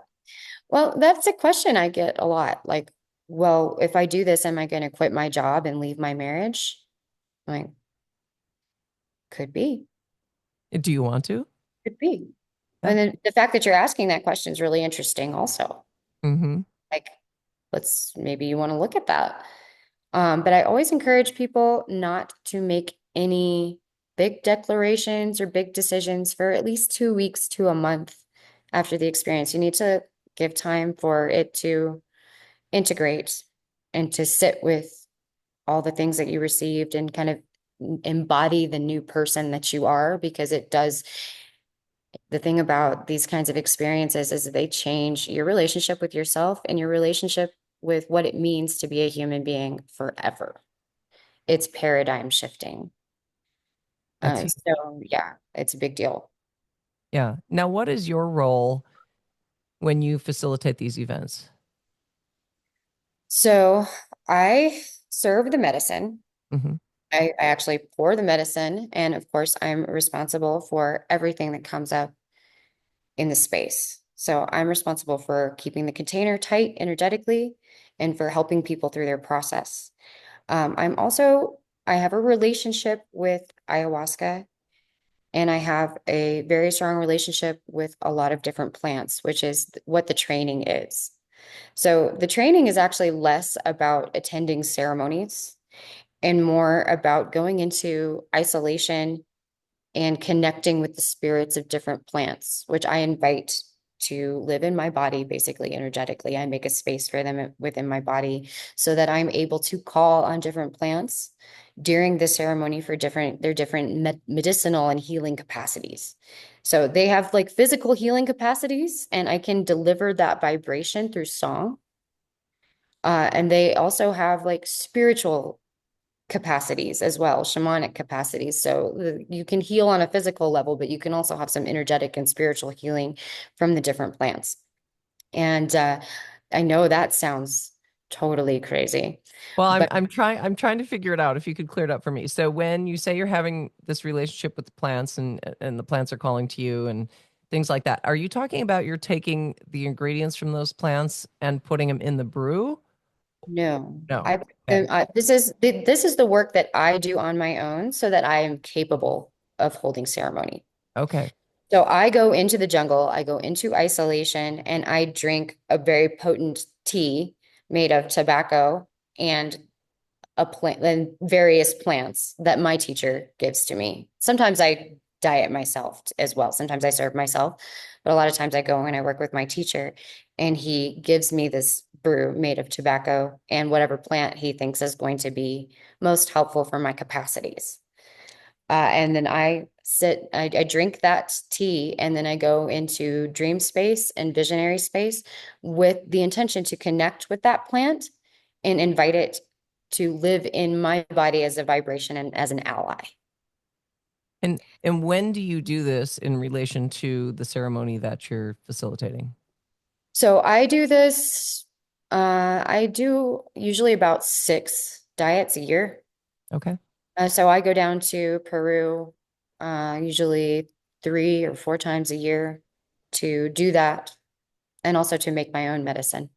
Well, that's a question I get a lot. Like, well, if I do this, am I going to quit my job and leave my marriage? I'm like, could be, Do you want to? could be. Yeah. And then the fact that you're asking that question is really interesting also. Mm-hmm. Like, maybe you want to look at that. But I always encourage people not to make any big declarations or big decisions for at least 2 weeks to a month after the experience. You need to give time for it to integrate and to sit with all the things that you received and kind of embody the new person that you are, because it does. The thing about these kinds of experiences is that they change your relationship with yourself and your relationship with what it means to be a human being forever. It's paradigm shifting. That's huge. So yeah, it's a big deal. Yeah. Now, what is your role when you facilitate these events? So I serve the medicine. Hmm. I actually pour the medicine. And of course, I'm responsible for everything that comes up in the space. So I'm responsible for keeping the container tight energetically and for helping people through their process. I have a relationship with ayahuasca, and I have a very strong relationship with a lot of different plants, which is what the training is. So the training is actually less about attending ceremonies and more about going into isolation and connecting with the spirits of different plants, which I invite to live in my body, basically energetically. I make a space for them within my body so that I'm able to call on different plants during the ceremony for their different medicinal and healing capacities. So they have like physical healing capacities, and I can deliver that vibration through song. And they also have like spiritual capacities as well, shamanic capacities. So you can heal on a physical level, but you can also have some energetic and spiritual healing from the different plants. And I know that sounds totally crazy, Well, but I'm trying to figure it out if you could clear it up for me. So when you say you're having this relationship with the plants and the plants are calling to you and things like that, are you talking about you're taking the ingredients from those plants and putting them in the brew? no, No. Okay. this is the work that I do on my own so that I am capable of holding ceremony. Okay. So I go into the jungle, I go into isolation, and I drink a very potent tea made of tobacco and a plant and various plants that my teacher gives to me. Sometimes I diet myself as well. Sometimes I serve myself, but a lot of times I go and I work with my teacher, and he gives me this brew made of tobacco and whatever plant he thinks is going to be most helpful for my capacities. And then I drink that tea, and then I go into dream space and visionary space with the intention to connect with that plant and invite it to live in my body as a vibration and as an ally. And when do you do this in relation to the ceremony that you're facilitating? So I do this, I do usually about 6 diets a year. Okay. So I go down to Peru, usually 3 or 4 times a year to do that, and also to make my own medicine.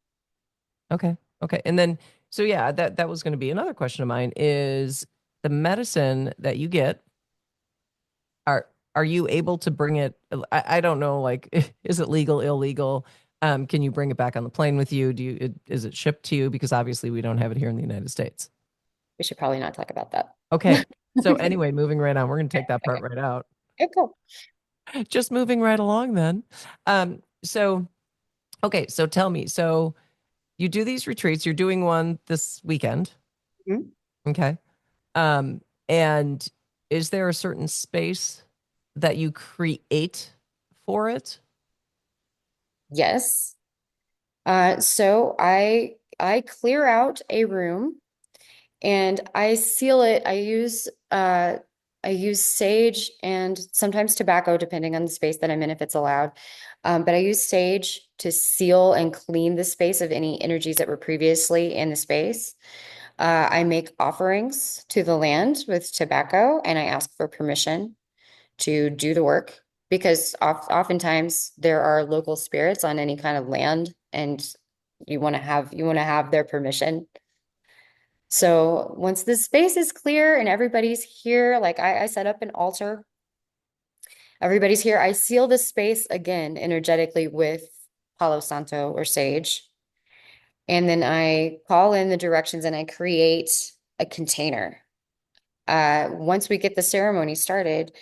Okay. Okay. And then, so yeah, that was going to be another question of mine is the medicine that you get, are are you able to bring it? I don't know, like, is it legal, illegal? Can you bring it back on the plane with you? Is it shipped to you? Because obviously we don't have it here in the United States. We should probably not talk about that. Okay. So anyway, moving right on, we're going to take that part Okay. right out. Okay, cool. Just moving right along then. So okay, so tell me, so you do these retreats, you're doing one this weekend. Mhm. Okay. And is there a certain space that you create for it? Yes. So I clear out a room and I seal it. I use sage and sometimes tobacco, depending on the space that I'm in, if it's allowed. But I use sage to seal and clean the space of any energies that were previously in the space. I make offerings to the land with tobacco, and I ask for permission to do the work, because oftentimes there are local spirits on any kind of land, and you want to have their permission. So once the space is clear and everybody's here, like I set up an altar, everybody's here. I seal the space again energetically with Palo Santo or sage. And then I call in the directions and I create a container. Once we get the ceremony started,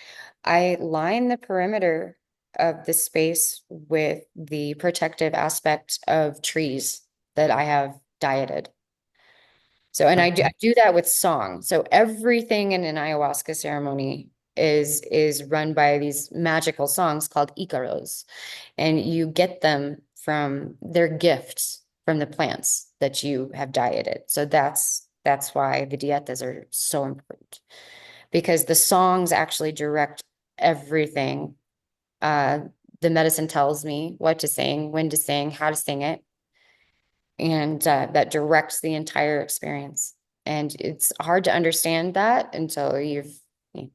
I line the perimeter of the space with the protective aspect of trees that I have dieted. So, and I do that with song. So everything in an ayahuasca ceremony is run by these magical songs called Icaros, and you get them from their gifts from the plants that you have dieted. So that's why the dietas are so important, because the songs actually direct everything. Uh, the medicine tells me what to sing, when to sing, how to sing it, and that directs the entire experience. And it's hard to understand that until you've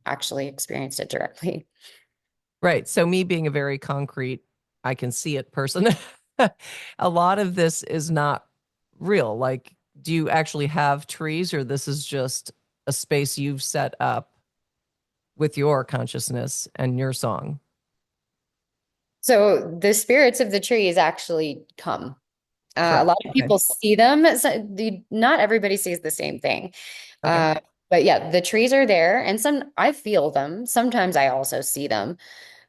actually experienced it directly. Right. So me being a very concrete, I can see it person, a lot of this is not real. Like, do you actually have trees, or this is just a space you've set up with your consciousness and your song? So the spirits of the trees actually come. A Correct. lot of Okay. people see them. So not everybody sees the same thing. Okay. But yeah, the trees are there, and some I feel them. Sometimes I also see them,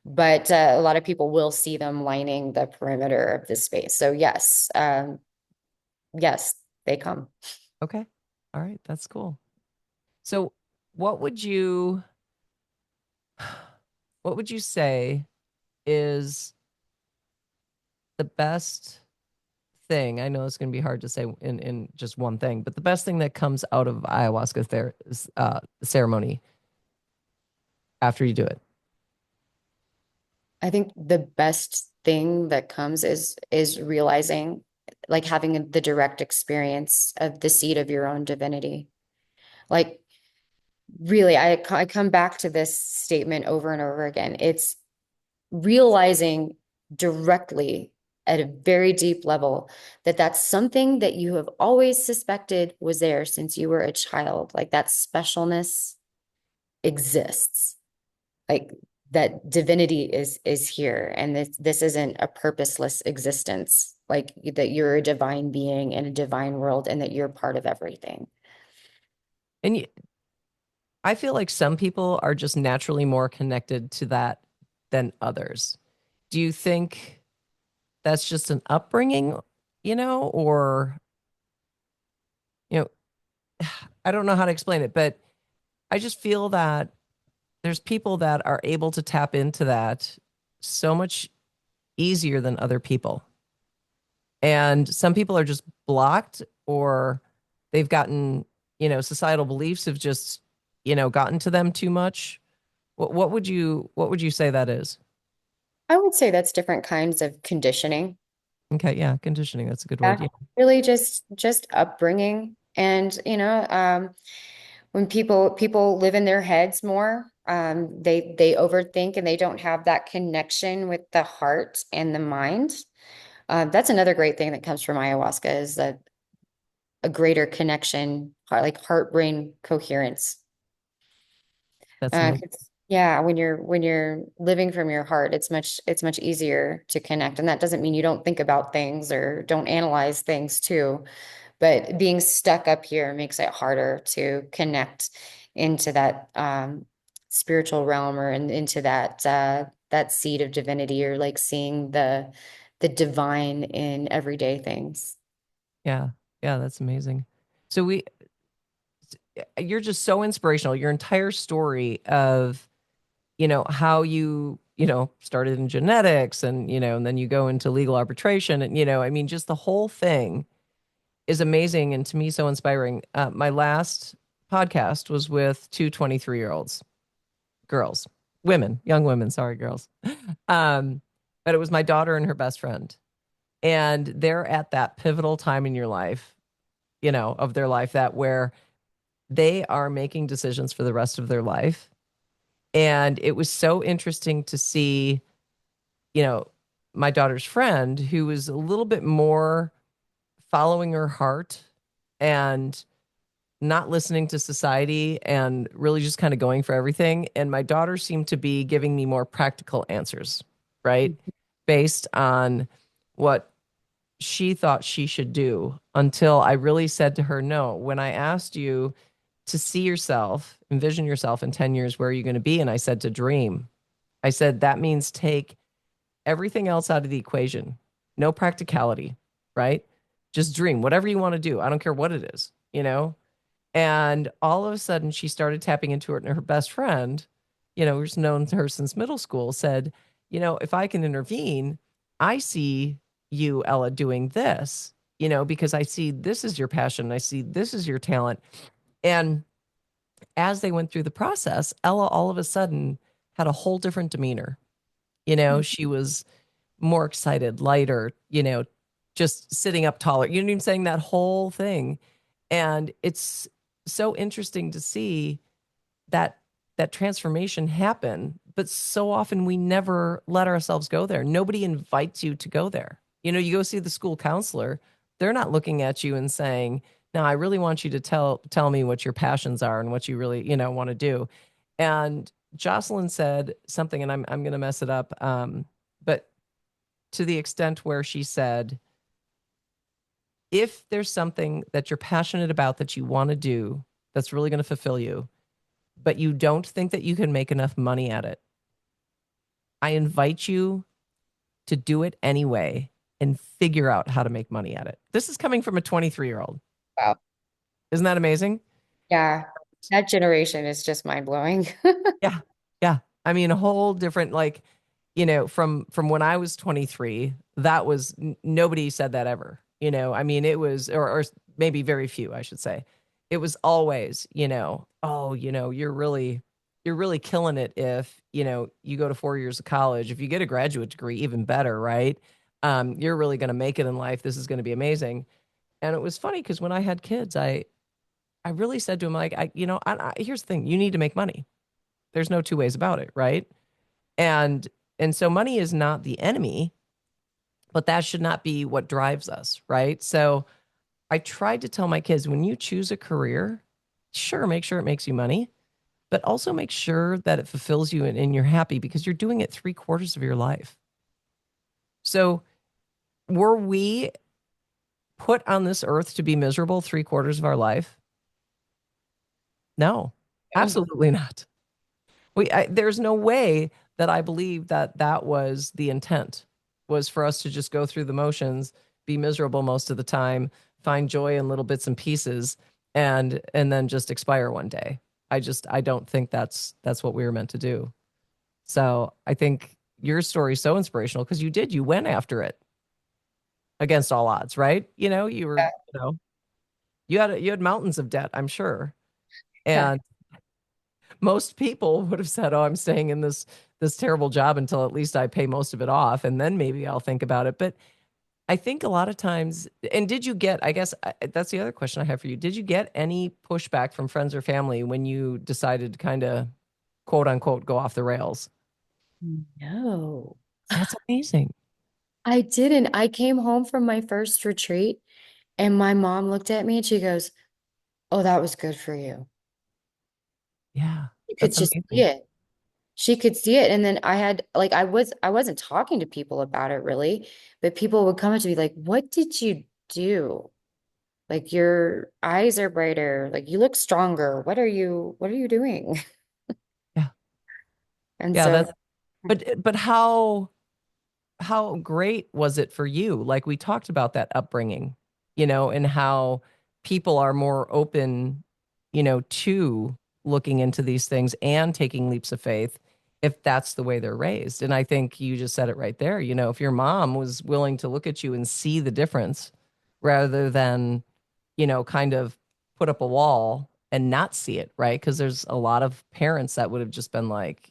but a lot of people will see them lining the perimeter of the space. So yes, yes, they come. Okay. All right. That's cool. So what would you what would you say is the best thing? I know it's going to be hard to say in just one thing, but the best thing that comes out of ayahuasca ceremony after you do it. I think the best thing that comes is realizing, like having the direct experience of the seed of your own divinity. Like really, I come back to this statement over and over again. It's realizing directly at a very deep level that that's something that you have always suspected was there since you were a child. Like that specialness exists. Like that divinity is here, and this isn't a purposeless existence. Like that you're a divine being in a divine world, and that you're part of everything. And I feel like some people are just naturally more connected to that than others. Do you think that's just an upbringing, or, you know, I don't know how to explain it, but I just feel that there's people that are able to tap into that so much easier than other people. And some people are just blocked, or they've gotten, societal beliefs have just, gotten to them too much. What would you say that is? I would say that's different kinds of conditioning. Okay, yeah, conditioning. That's a good word. Yeah, Yeah. really just upbringing. And when people live in their heads more, they overthink and they don't have that connection with the heart and the mind. That's another great thing that comes from ayahuasca is a greater connection, like heart brain coherence. That's amazing. Yeah, when you're living from your heart, it's much easier to connect. And that doesn't mean you don't think about things or don't analyze things too. But being stuck up here makes it harder to connect into that spiritual realm or into that seed of divinity, or like seeing the divine in everyday things. Yeah. Yeah, that's amazing. So you're just so inspirational. Your entire story of, how you started in genetics, and then you go into legal arbitration, and, I mean, just the whole thing is amazing. And to me, so inspiring. My last podcast was with two 23-year-olds, girls, women, young women, sorry, girls. Um, but it was my daughter and her best friend. And they're at that pivotal time in your life, of their life, that where they are making decisions for the rest of their life. And it was so interesting to see, you know, my daughter's friend who was a little bit more following her heart and not listening to society and really just kind of going for everything. And my daughter seemed to be giving me more practical answers, right? Based on what she thought she should do, until I really said to her, no, when I asked you to see yourself, envision yourself in 10 years, where are you going to be? And I said to dream. I said, that means take everything else out of the equation. No practicality, right? Just dream whatever you want to do. I don't care what it is, you know? And all of a sudden, she started tapping into it, and her best friend, who's known her since middle school, said, if I can intervene, I see you, Ella, doing this, because I see this is your passion. I see this is your talent. And as they went through the process, Ella all of a sudden had a whole different demeanor. She was more excited, lighter, just sitting up taller. You know what I'm saying? That whole thing. And it's so interesting to see that transformation happen, but so often we never let ourselves go there. Nobody invites you to go there. You go see the school counselor, they're not looking at you and saying, "Now I really want you to tell me what your passions are and what you really, want to do." And Jocelyn said something, and I'm going to mess it up, but to the extent where she said, if there's something that you're passionate about that you want to do that's really going to fulfill you, but you don't think that you can make enough money at it, I invite you to do it anyway and figure out how to make money at it. This is coming from a 23-year-old. Wow. Isn't that amazing? Yeah. That generation is just mind blowing. Yeah. Yeah. I mean, a whole different, like, from when I was 23, that was nobody said that ever. I mean, it was, or maybe very few, I should say. It was always, oh, you're really killing it if, you go to 4 years of college. If you get a graduate degree, even better, right? You're really going to make it in life. This is going to be amazing. And it was funny because when I had kids, I really said to him, like, here's the thing, you need to make money. There's no two ways about it, right? And so money is not the enemy, but that should not be what drives us, right? So I tried to tell my kids, when you choose a career, sure, make sure it makes you money, but also make sure that it fulfills you and you're happy, because you're doing it 3/4 of your life. So were we put on this earth to be miserable 3/4 of our life? No, Yeah. absolutely not. There's no way that I believe that that was the intent, was for us to just go through the motions, be miserable most of the time, find joy in little bits and pieces, and then just expire one day. I don't think that's what we were meant to do. So I think your story is so inspirational because you went after it against all odds, right? You had mountains of debt, I'm sure. Yeah. And most people would have said, "Oh, I'm staying in this terrible job until at least I pay most of it off, and then maybe I'll think about it." But I think a lot of times, and did you get, I guess that's the other question I have for you. Did you get any pushback from friends or family when you decided to kind of quote unquote go off the rails? No, That's amazing. I didn't. I came home from my first retreat and my mom looked at me and she goes, "Oh, that was good for you." Yeah, You could that's just see amazing. it. She could see it. And then I had like I wasn't talking to people about it really, but people would come up to me like, "What did you do? Like your eyes are brighter, like you look stronger. What are you doing?" Yeah. And Yeah, so that's but how great was it for you? Like, we talked about that upbringing, and how people are more open, to looking into these things and taking leaps of faith if that's the way they're raised. And I think you just said it right there. If your mom was willing to look at you and see the difference rather than, kind of put up a wall and not see it, right? Because there's a lot of parents that would have just been like,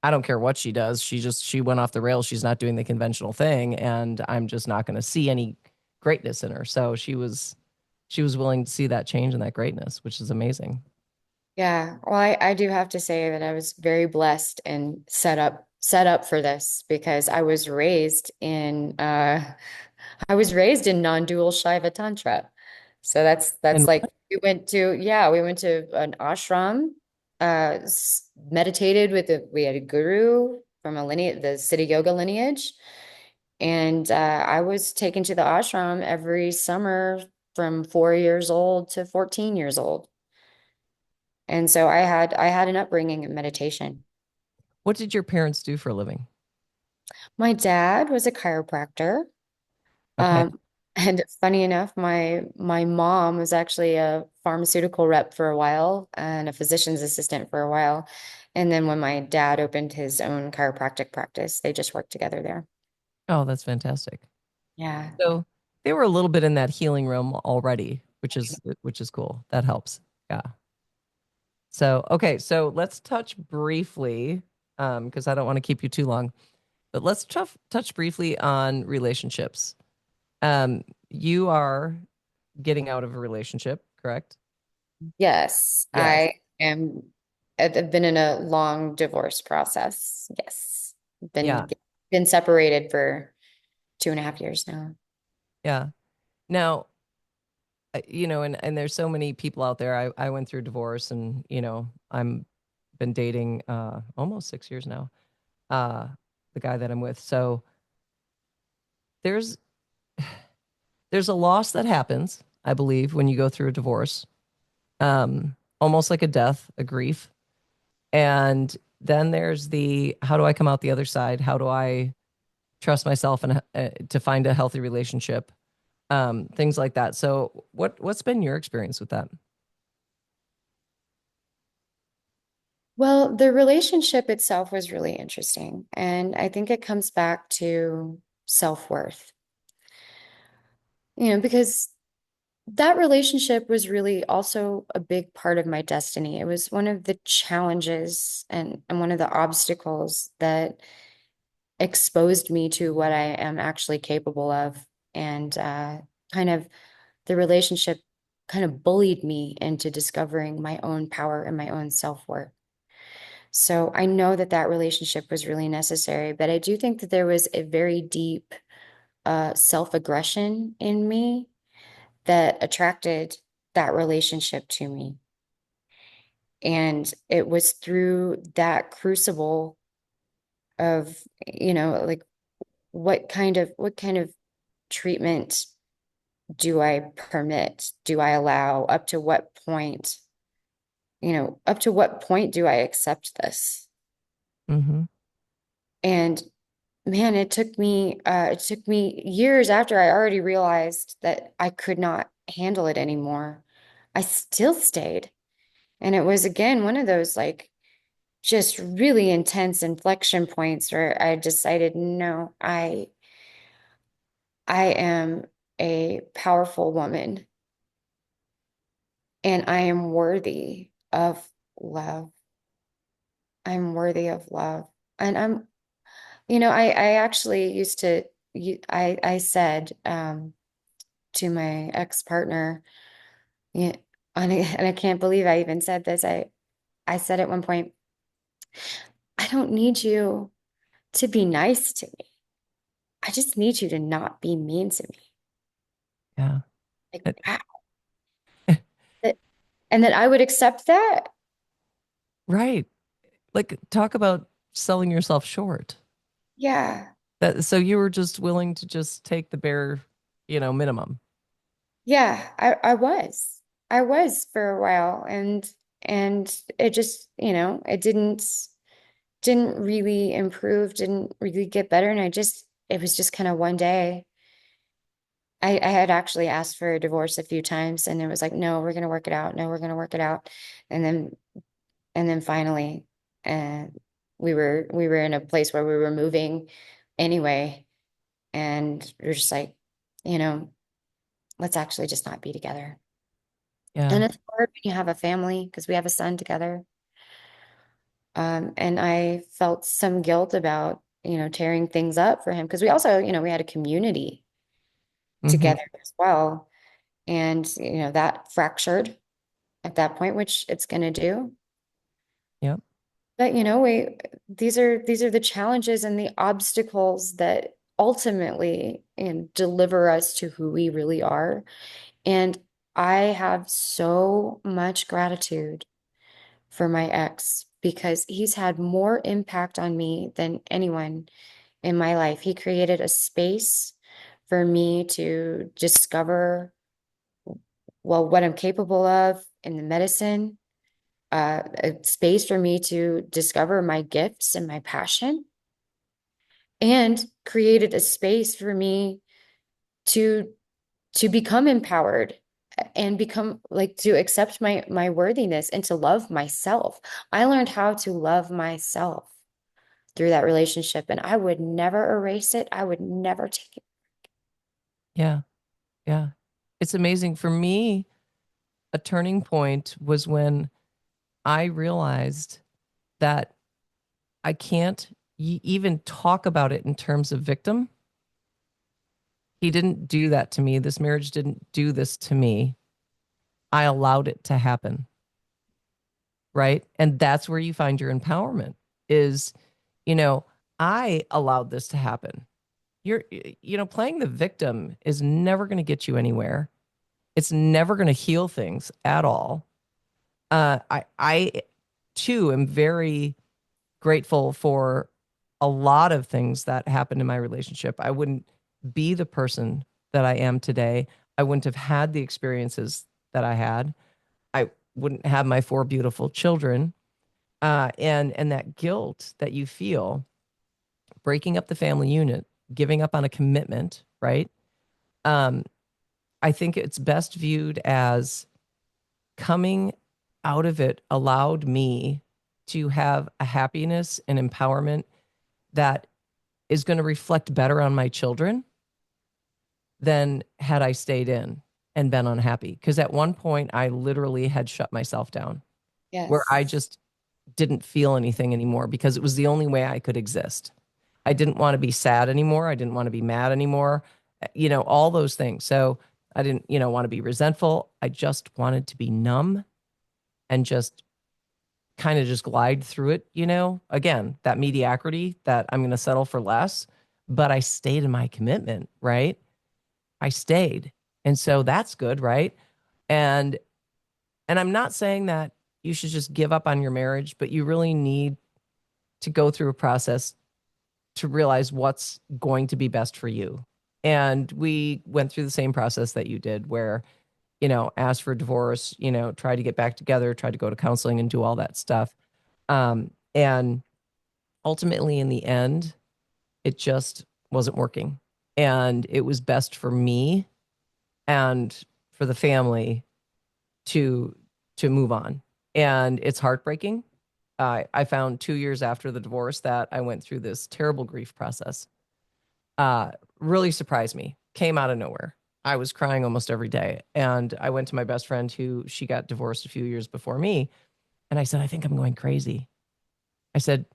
I don't care what she does. She went off the rails. She's not doing the conventional thing, and I'm just not going to see any greatness in her. So she was willing to see that change and that greatness, which is amazing. yeah, well, I do have to say that I was very blessed and set up for this because I was raised in non-dual Shiva Tantra. So that's And like we went to an ashram, meditated we had a guru from the city yoga lineage. And I was taken to the ashram every summer from 4 years old to 14 years old. And so I had an upbringing in meditation. what did your parents do for a living? My dad was a chiropractor. Okay. And funny enough, my mom was actually a pharmaceutical rep for a while and a physician's assistant for a while. And then when my dad opened his own chiropractic practice, they just worked together there. Oh, that's fantastic. Yeah. So they were a little bit in that healing realm already, which is cool. That helps. Yeah. So okay, so let's touch briefly, because I don't want to keep you too long, but let's touch briefly on relationships. You are getting out of a relationship, correct? Yes, Yes. I've been in a long divorce process. Yes. Yeah. Been separated for 2.5 years now. Yeah. Now, and there's so many people out there. I went through divorce, and I'm been dating almost 6 years now. Uh, the guy that I'm with. So there's there's a loss that happens, I believe, when you go through a divorce. Almost like a death, a grief. And then there's the how do I come out the other side? How do I trust myself and to find a healthy relationship? Things like that. So what's been your experience with that? Well, the relationship itself was really interesting. And I think it comes back to self-worth, because that relationship was really also a big part of my destiny. It was one of the challenges and one of the obstacles that exposed me to what I am actually capable of. And kind of the relationship kind of bullied me into discovering my own power and my own self-worth. So I know that that relationship was really necessary, but I do think that there was a very deep self-aggression in me that attracted that relationship to me. And it was through that crucible of, like what kind of treatment do I permit? Do I allow? Up to what point do I accept this? Mm-hmm. And man, it took me years after I already realized that I could not handle it anymore. I still stayed. And it was again one of those like just really intense inflection points where I decided, no, I am a powerful woman and I am worthy of love. I'm worthy of love. And I actually used to, I said to my ex-partner, yeah, and I can't believe I even said this. I said at one point, I don't need you to be nice to me. I just need you to not be mean to me. Yeah. Like, wow. That- And that I would accept that. Right. Like talk about selling yourself short. Yeah. That so you were just willing to just take the bare, minimum. Yeah, I was for a while and it just, it didn't really improve, didn't really get better. And it was just kind of one day. I had actually asked for a divorce a few times and it was like, no, we're gonna work it out. No, we're gonna work it out. And then finally, uh, we were in a place where we were moving anyway, and we're just like, you know, let's actually just not be together. Yeah. And it's hard when you have a family because we have a son together. And I felt some guilt about, tearing things up for him because we also, we had a community Mm-hmm. together as well. And, that fractured at that point, which it's going to do. Yep. But, these are the challenges and the obstacles that ultimately deliver us to who we really are. And I have so much gratitude for my ex because he's had more impact on me than anyone in my life. He created a space for me to discover, well, what I'm capable of in the medicine, a space for me to discover my gifts and my passion, and created a space for me to to become empowered and become like to accept my worthiness and to love myself. I learned how to love myself through that relationship, and I would never erase it. I would never take it. Yeah. Yeah. It's amazing. For me, a turning point was when I realized that I can't even talk about it in terms of victim. He didn't do that to me. This marriage didn't do this to me. I allowed it to happen. Right. And that's where you find your empowerment is, you know, I allowed this to happen. Playing the victim is never going to get you anywhere. It's never going to heal things at all. I too am very grateful for a lot of things that happened in my relationship. I wouldn't be the person that I am today. I wouldn't have had the experiences that I had. I wouldn't have my four beautiful children. And that guilt that you feel, breaking up the family unit, giving up on a commitment, right? Um, I think it's best viewed as coming out of it allowed me to have a happiness and empowerment that is going to reflect better on my children than had I stayed in and been unhappy. Because at one point, I literally had shut myself down where Yes. I just didn't feel anything anymore because it was the only way I could exist. I didn't want to be sad anymore. I didn't want to be mad anymore. All those things. So I didn't, want to be resentful. I just wanted to be numb and just kind of just glide through it. Again, that mediocrity that I'm going to settle for less, but I stayed in my commitment, right? I stayed. And so that's good, right? And I'm not saying that you should just give up on your marriage, but you really need to go through a process to realize what's going to be best for you. And we went through the same process that you did, where, asked for divorce, tried to get back together, tried to go to counseling and do all that stuff. And ultimately, in the end, it just wasn't working. And it was best for me and for the family to move on. And it's heartbreaking. I found 2 years after the divorce that I went through this terrible grief process. Really surprised me. Came out of nowhere. I was crying almost every day. And I went to my best friend who she got divorced a few years before me. And I said, I think I'm going crazy. I said,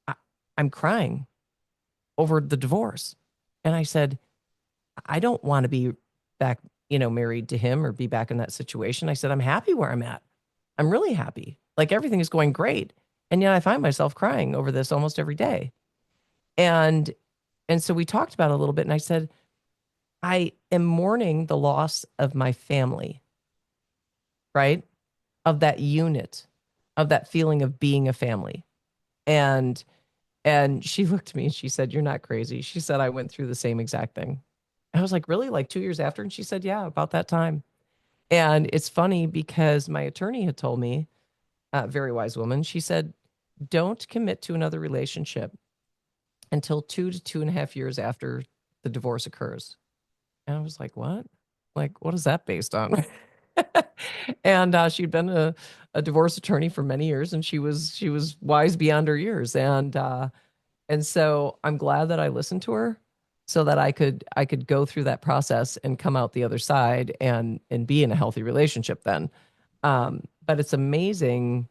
I, I'm crying over the divorce. And I said, I don't want to be back, married to him or be back in that situation. I said, I'm happy where I'm at. I'm really happy. Like everything is going great. And yet I find myself crying over this almost every day. And so we talked about it a little bit and I said, I am mourning the loss of my family, right? Of that unit, of that feeling of being a family. And she looked at me and she said, "You're not crazy." She said, "I went through the same exact thing." I was like, "Really? Like 2 years after?" And she said, "Yeah, about that time." And it's funny because my attorney had told me, very wise woman, she said, "Don't commit to another relationship until 2 to 2.5 years after the divorce occurs." And I was like, "What? Like, what is that based on?" And she'd been a divorce attorney for many years, and she was wise beyond her years. And so I'm glad that I listened to her so that I could go through that process and come out the other side and be in a healthy relationship then. But it's amazing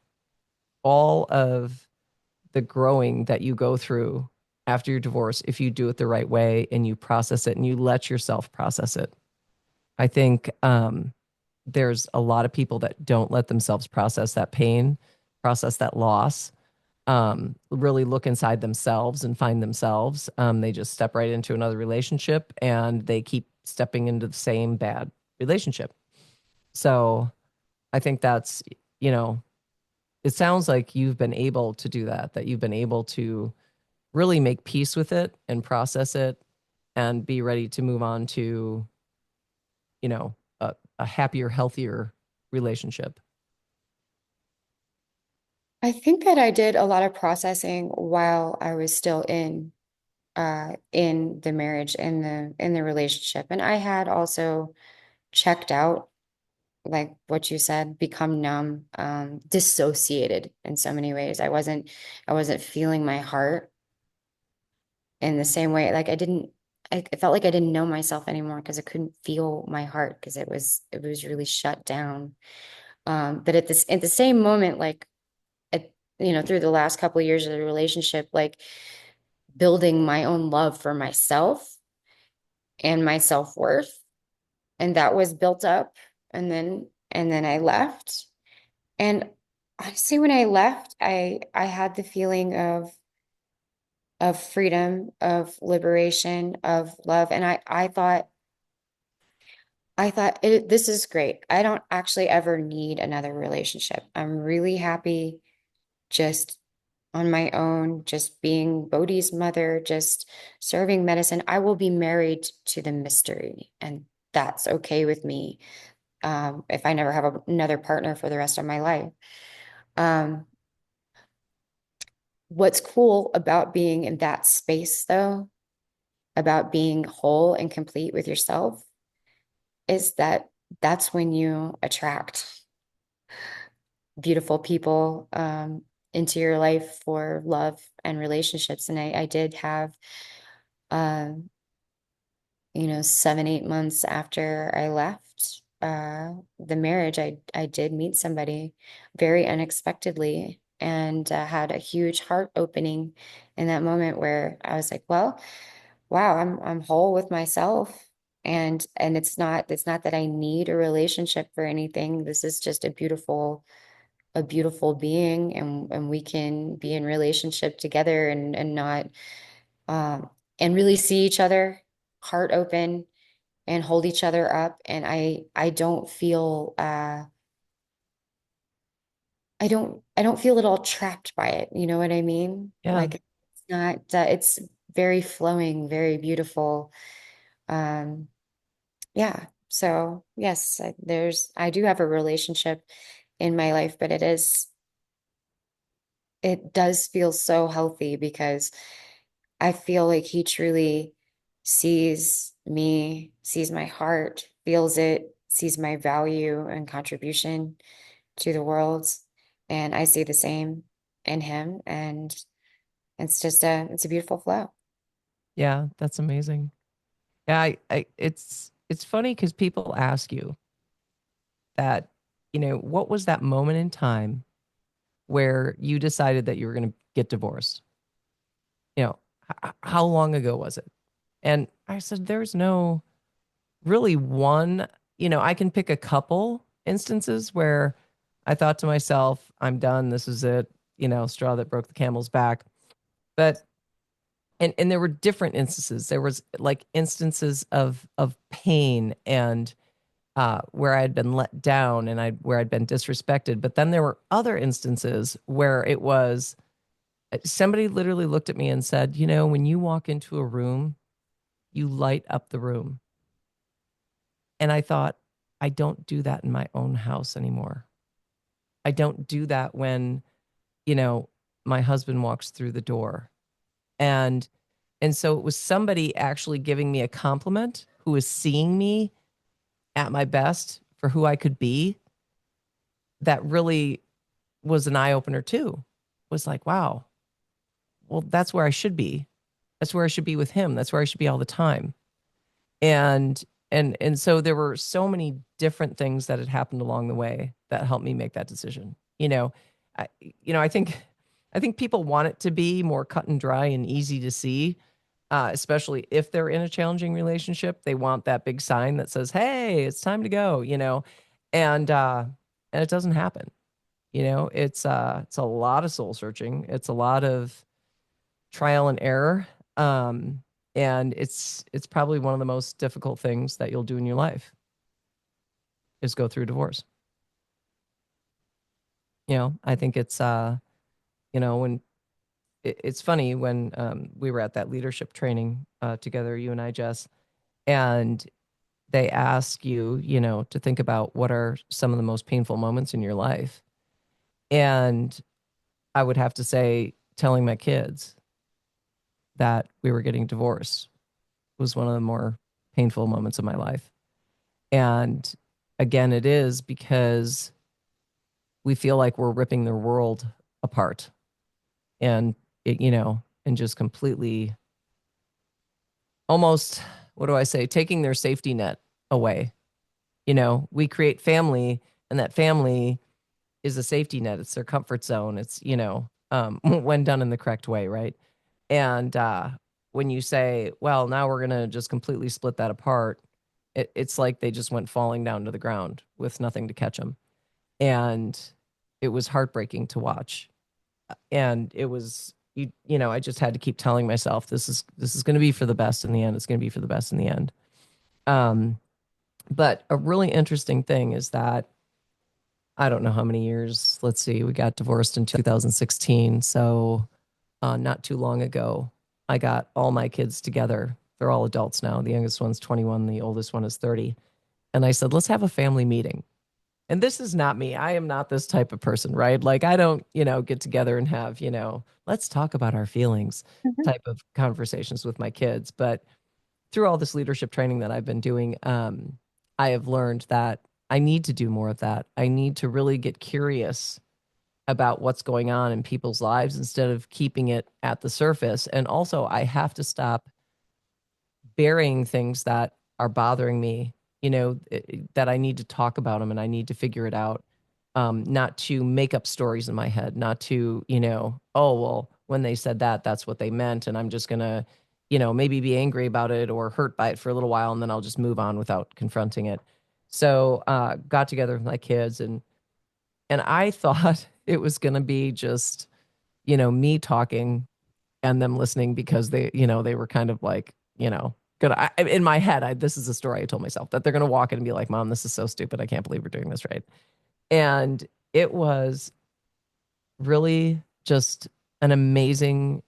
all of the growing that you go through after your divorce if you do it the right way and you process it and you let yourself process it. I think there's a lot of people that don't let themselves process that pain, process that loss, really look inside themselves and find themselves. They just step right into another relationship and they keep stepping into the same bad relationship. So I think that's, you know, it sounds like you've been able to do that, that you've been able to really make peace with it and process it and be ready to move on to, a happier, healthier relationship. I think that I did a lot of processing while I was still in in the marriage, in the relationship. And I had also checked out, like what you said, become numb, dissociated in so many ways. I wasn't feeling my heart in the same way. Like I felt like I didn't know myself anymore because I couldn't feel my heart because it was really shut down. But at the same moment, like at, through the last couple of years of the relationship, like building my own love for myself and my self-worth, and that was built up, and then I left. And honestly, when I left, I had the feeling of freedom, of liberation, of love. And I thought this is great. I don't actually ever need another relationship. I'm really happy just on my own, just being Bodhi's mother, just serving medicine. I will be married to the mystery, and that's okay with me. If I never have another partner for the rest of my life. Um, what's cool about being in that space, though, about being whole and complete with yourself, is that that's when you attract beautiful people into your life for love and relationships. And I did have, uh, 7, 8 months after I left the marriage, I did meet somebody very unexpectedly, and had a huge heart opening in that moment where I was like, well, wow, I'm whole with myself. And it's not that I need a relationship for anything. This is just a beautiful being, and we can be in relationship together, and not and really see each other heart open and hold each other up. And I don't feel I don't feel at all trapped by it. You know what I mean? Yeah. Like it's not it's very flowing, very beautiful. Um yeah. So yes, I do have a relationship in my life, but it does feel so healthy because I feel like he truly sees me, sees my heart, feels it, sees my value and contribution to the world. And I see the same in him. And it's a beautiful flow. Yeah, that's amazing. Yeah, it's funny because people ask you that, what was that moment in time where you decided that you were going to get divorced? How long ago was it? And I said, there's no really one, I can pick a couple instances where I thought to myself, I'm done. This is it, straw that broke the camel's back. But and there were different instances. There was like instances of pain and where I had been let down and where I'd been disrespected. But then there were other instances where it was somebody literally looked at me and said, when you walk into a room, you light up the room. And I thought, I don't do that in my own house anymore. I don't do that when, you know, my husband walks through the door. And so it was somebody actually giving me a compliment who was seeing me at my best for who I could be that really was an eye opener too. Was like, wow, well, that's where I should be. That's where I should be with him. That's where I should be all the time. And so there were so many different things that had happened along the way that helped me make that decision. I, I think people want it to be more cut and dry and easy to see, especially if they're in a challenging relationship. They want that big sign that says, "Hey, it's time to go," and it doesn't happen. It's a lot of soul searching. It's a lot of trial and error. And it's probably one of the most difficult things that you'll do in your life is go through divorce. I think it's when it's funny when we were at that leadership training together, you and I, Jess, and they ask you, to think about what are some of the most painful moments in your life. And I would have to say, telling my kids, that we were getting divorced was one of the more painful moments of my life. And again, it is because we feel like we're ripping their world apart and and just completely almost, what do I say, taking their safety net away. We create family, and that family is a safety net. It's their comfort zone. It's, when done in the correct way, right? And when you say, well, now we're going to just completely split that apart, it's like they just went falling down to the ground with nothing to catch them. And it was heartbreaking to watch. And it was, I just had to keep telling myself, this is going to be for the best in the end. It's going to be for the best in the end. Um, but a really interesting thing is that I don't know how many years. Let's see, we got divorced in 2016. So not too long ago, I got all my kids together. They're all adults now. The youngest one's 21, the oldest one is 30. And I said, let's have a family meeting. And this is not me. I am not this type of person, right? Like, I don't, get together and have, let's talk about our feelings Mhm. type of conversations with my kids. But through all this leadership training that I've been doing, I have learned that I need to do more of that. I need to really get curious about what's going on in people's lives instead of keeping it at the surface. And also, I have to stop burying things that are bothering me, that I need to talk about them and I need to figure it out. Not to make up stories in my head, not to, oh, well, when they said that, that's what they meant. And I'm just going to, maybe be angry about it or hurt by it for a little while. And then I'll just move on without confronting it. So, got together with my kids and I thought it was going to be just, me talking and them listening because they were kind of like, gonna, in my head, this is a story I told myself that they're going to walk in and be like, Mom, this is so stupid. I can't believe we're doing this, right? And it was really just an amazing,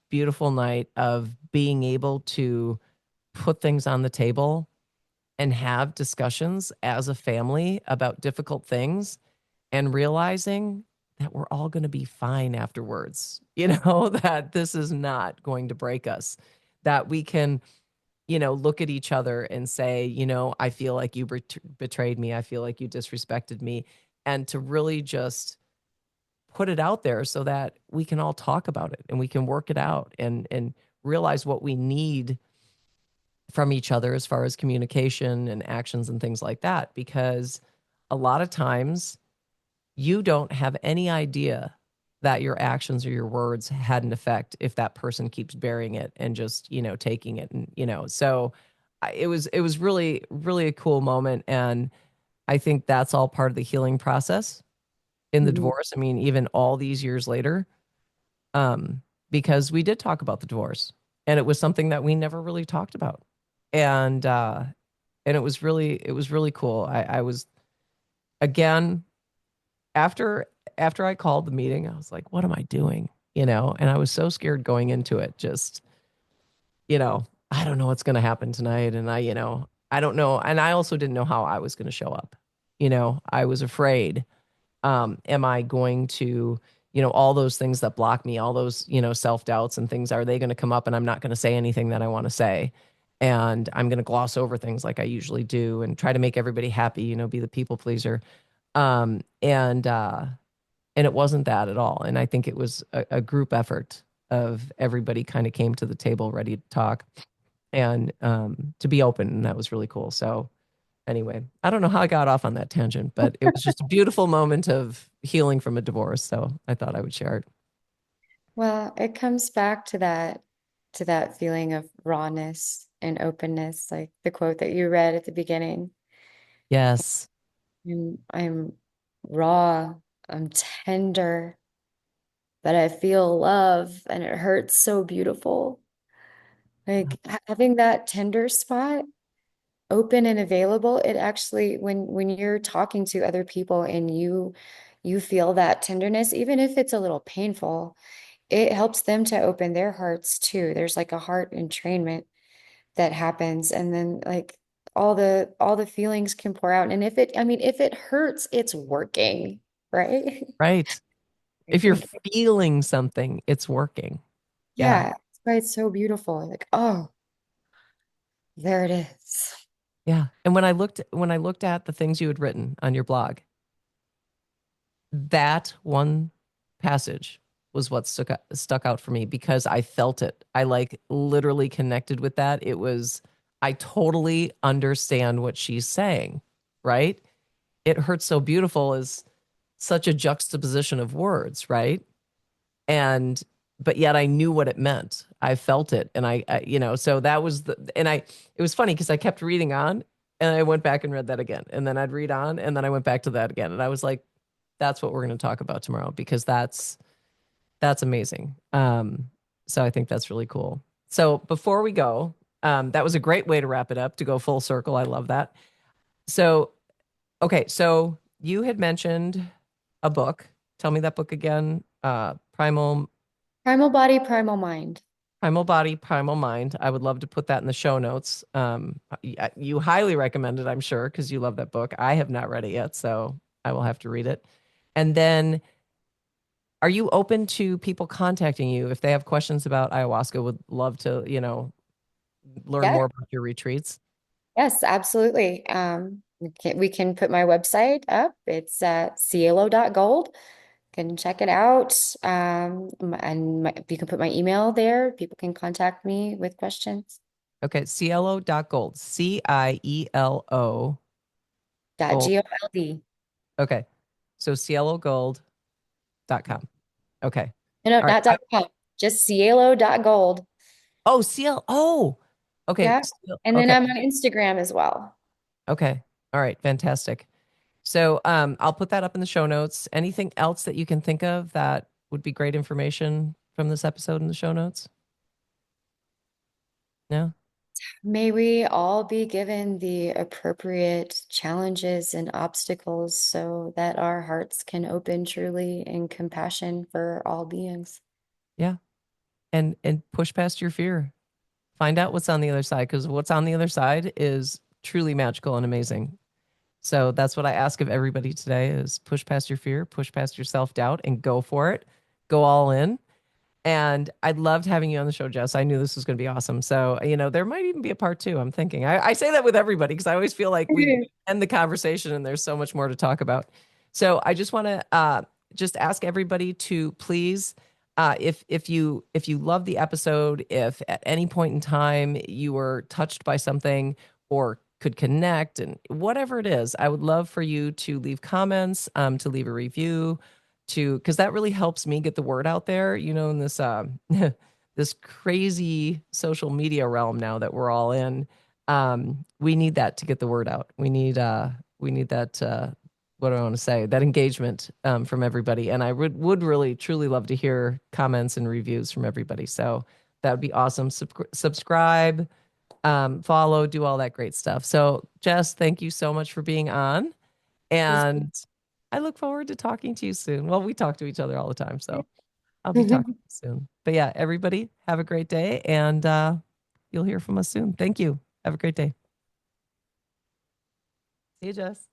beautiful night of being able to put things on the table and have discussions as a family about difficult things and realizing that we're all going to be fine afterwards, that this is not going to break us, that we can, look at each other and say, I feel like you betrayed me. I feel like you disrespected me. And to really just put it out there so that we can all talk about it and we can work it out and realize what we need from each other as far as communication and actions and things like that. Because a lot of times you don't have any idea that your actions or your words had an effect if that person keeps burying it and just, taking it. And, so it was really, really a cool moment. And I think that's all part of the healing process in the Mhm. divorce. I mean, even all these years later, um, because we did talk about the divorce and it was something that we never really talked about. And it was really cool. I was, again, after after I called the meeting, I was like, what am I doing? And I was so scared going into it. Just, I don't know what's going to happen tonight. And I don't know. And I also didn't know how I was going to show up. I was afraid. Am I going to, all those things that block me, all those, self doubts and things, are they going to come up and I'm not going to say anything that I want to say? And I'm going to gloss over things like I usually do and try to make everybody happy, be the people pleaser. Um, and, uh, and it wasn't that at all. And I think it was a group effort of everybody kind of came to the table ready to talk and to be open. And that was really cool. So, anyway, I don't know how I got off on that tangent, but it was just a beautiful moment of healing from a divorce. So I thought I would share it. Well, it comes back to that feeling of rawness and openness, like the quote that you read at the beginning. Yes. I'm raw, I'm tender, but I feel love and it hurts so beautiful. Like having that tender spot open and available, it actually when you're talking to other people and you feel that tenderness, even if it's a little painful, it helps them to open their hearts too. There's like a heart entrainment that happens and then like all the feelings can pour out. And if it hurts, it's working, right? Right. I If you're think feeling something, it's working. Yeah. yeah. why it's so beautiful. Like, oh, there it is. Yeah. And when I looked at the things you had written on your blog, that one passage was what stuck out for me because I felt it. I like literally connected with that. It was I totally understand what she's saying, right? It hurts so beautiful is such a juxtaposition of words, right? And but yet I knew what it meant. I felt it, and so that was it was funny because I kept reading on, and I went back and read that again, and then I'd read on, and then I went back to that again, and I was like, that's what we're going to talk about tomorrow because that's amazing. So I think that's really cool. So before we go, that was a great way to wrap it up to go full circle. I love that. So okay, so you had mentioned a book. Tell me that book again. Primal body, primal mind. Primal Body, Primal Mind. I would love to put that in the show notes. You highly recommend it, I'm sure, because you love that book. I have not read it yet, so I will have to read it. And then, are you open to people contacting you if they have questions about ayahuasca? Would love to, learn Yeah, more about your retreats. yes, absolutely. We can put my website up. It's cielo.gold. Can check it out. You can put my email there. People can contact me with questions. Okay, cielo.gold. Cielo gold. .gold. Okay, so cielogold.com. Okay. No, no, All right. not .com. Just cielo.gold. Oh, CL. Oh, okay. Yeah. And then Okay. I'm on Instagram as well. Okay. All right. Fantastic. So I'll put that up in the show notes. Anything else that you can think of that would be great information from this episode in the show notes? No? May we all be given the appropriate challenges and obstacles so that our hearts can open truly in compassion for all beings. Yeah. And push past your fear. Find out what's on the other side because what's on the other side is truly magical and amazing. So that's what I ask of everybody today is push past your fear, push past your self-doubt and go for it. Go all in. And I loved having you on the show, Jess. I knew this was going to be awesome. So, there might even be a part two. I'm thinking. I say that with everybody because I always feel like we end the conversation and there's so much more to talk about. So I just want to just ask everybody to please, if you love the episode, if at any point in time you were touched by something or could connect and whatever it is, I would love for you to leave comments, to leave a review because that really helps me get the word out there, in this this crazy social media realm now that we're all in. We need that to get the word out. We need that what do I want to say? That engagement from everybody. And I would really truly love to hear comments and reviews from everybody. So that would be awesome. Subscribe, follow, do all that great stuff. So Jess, thank you so much for being on. And I look forward to talking to you soon. Well, we talk to each other all the time, so I'll be talking to you soon. But yeah, everybody have a great day and you'll hear from us soon. Thank you. Have a great day. See you, Jess.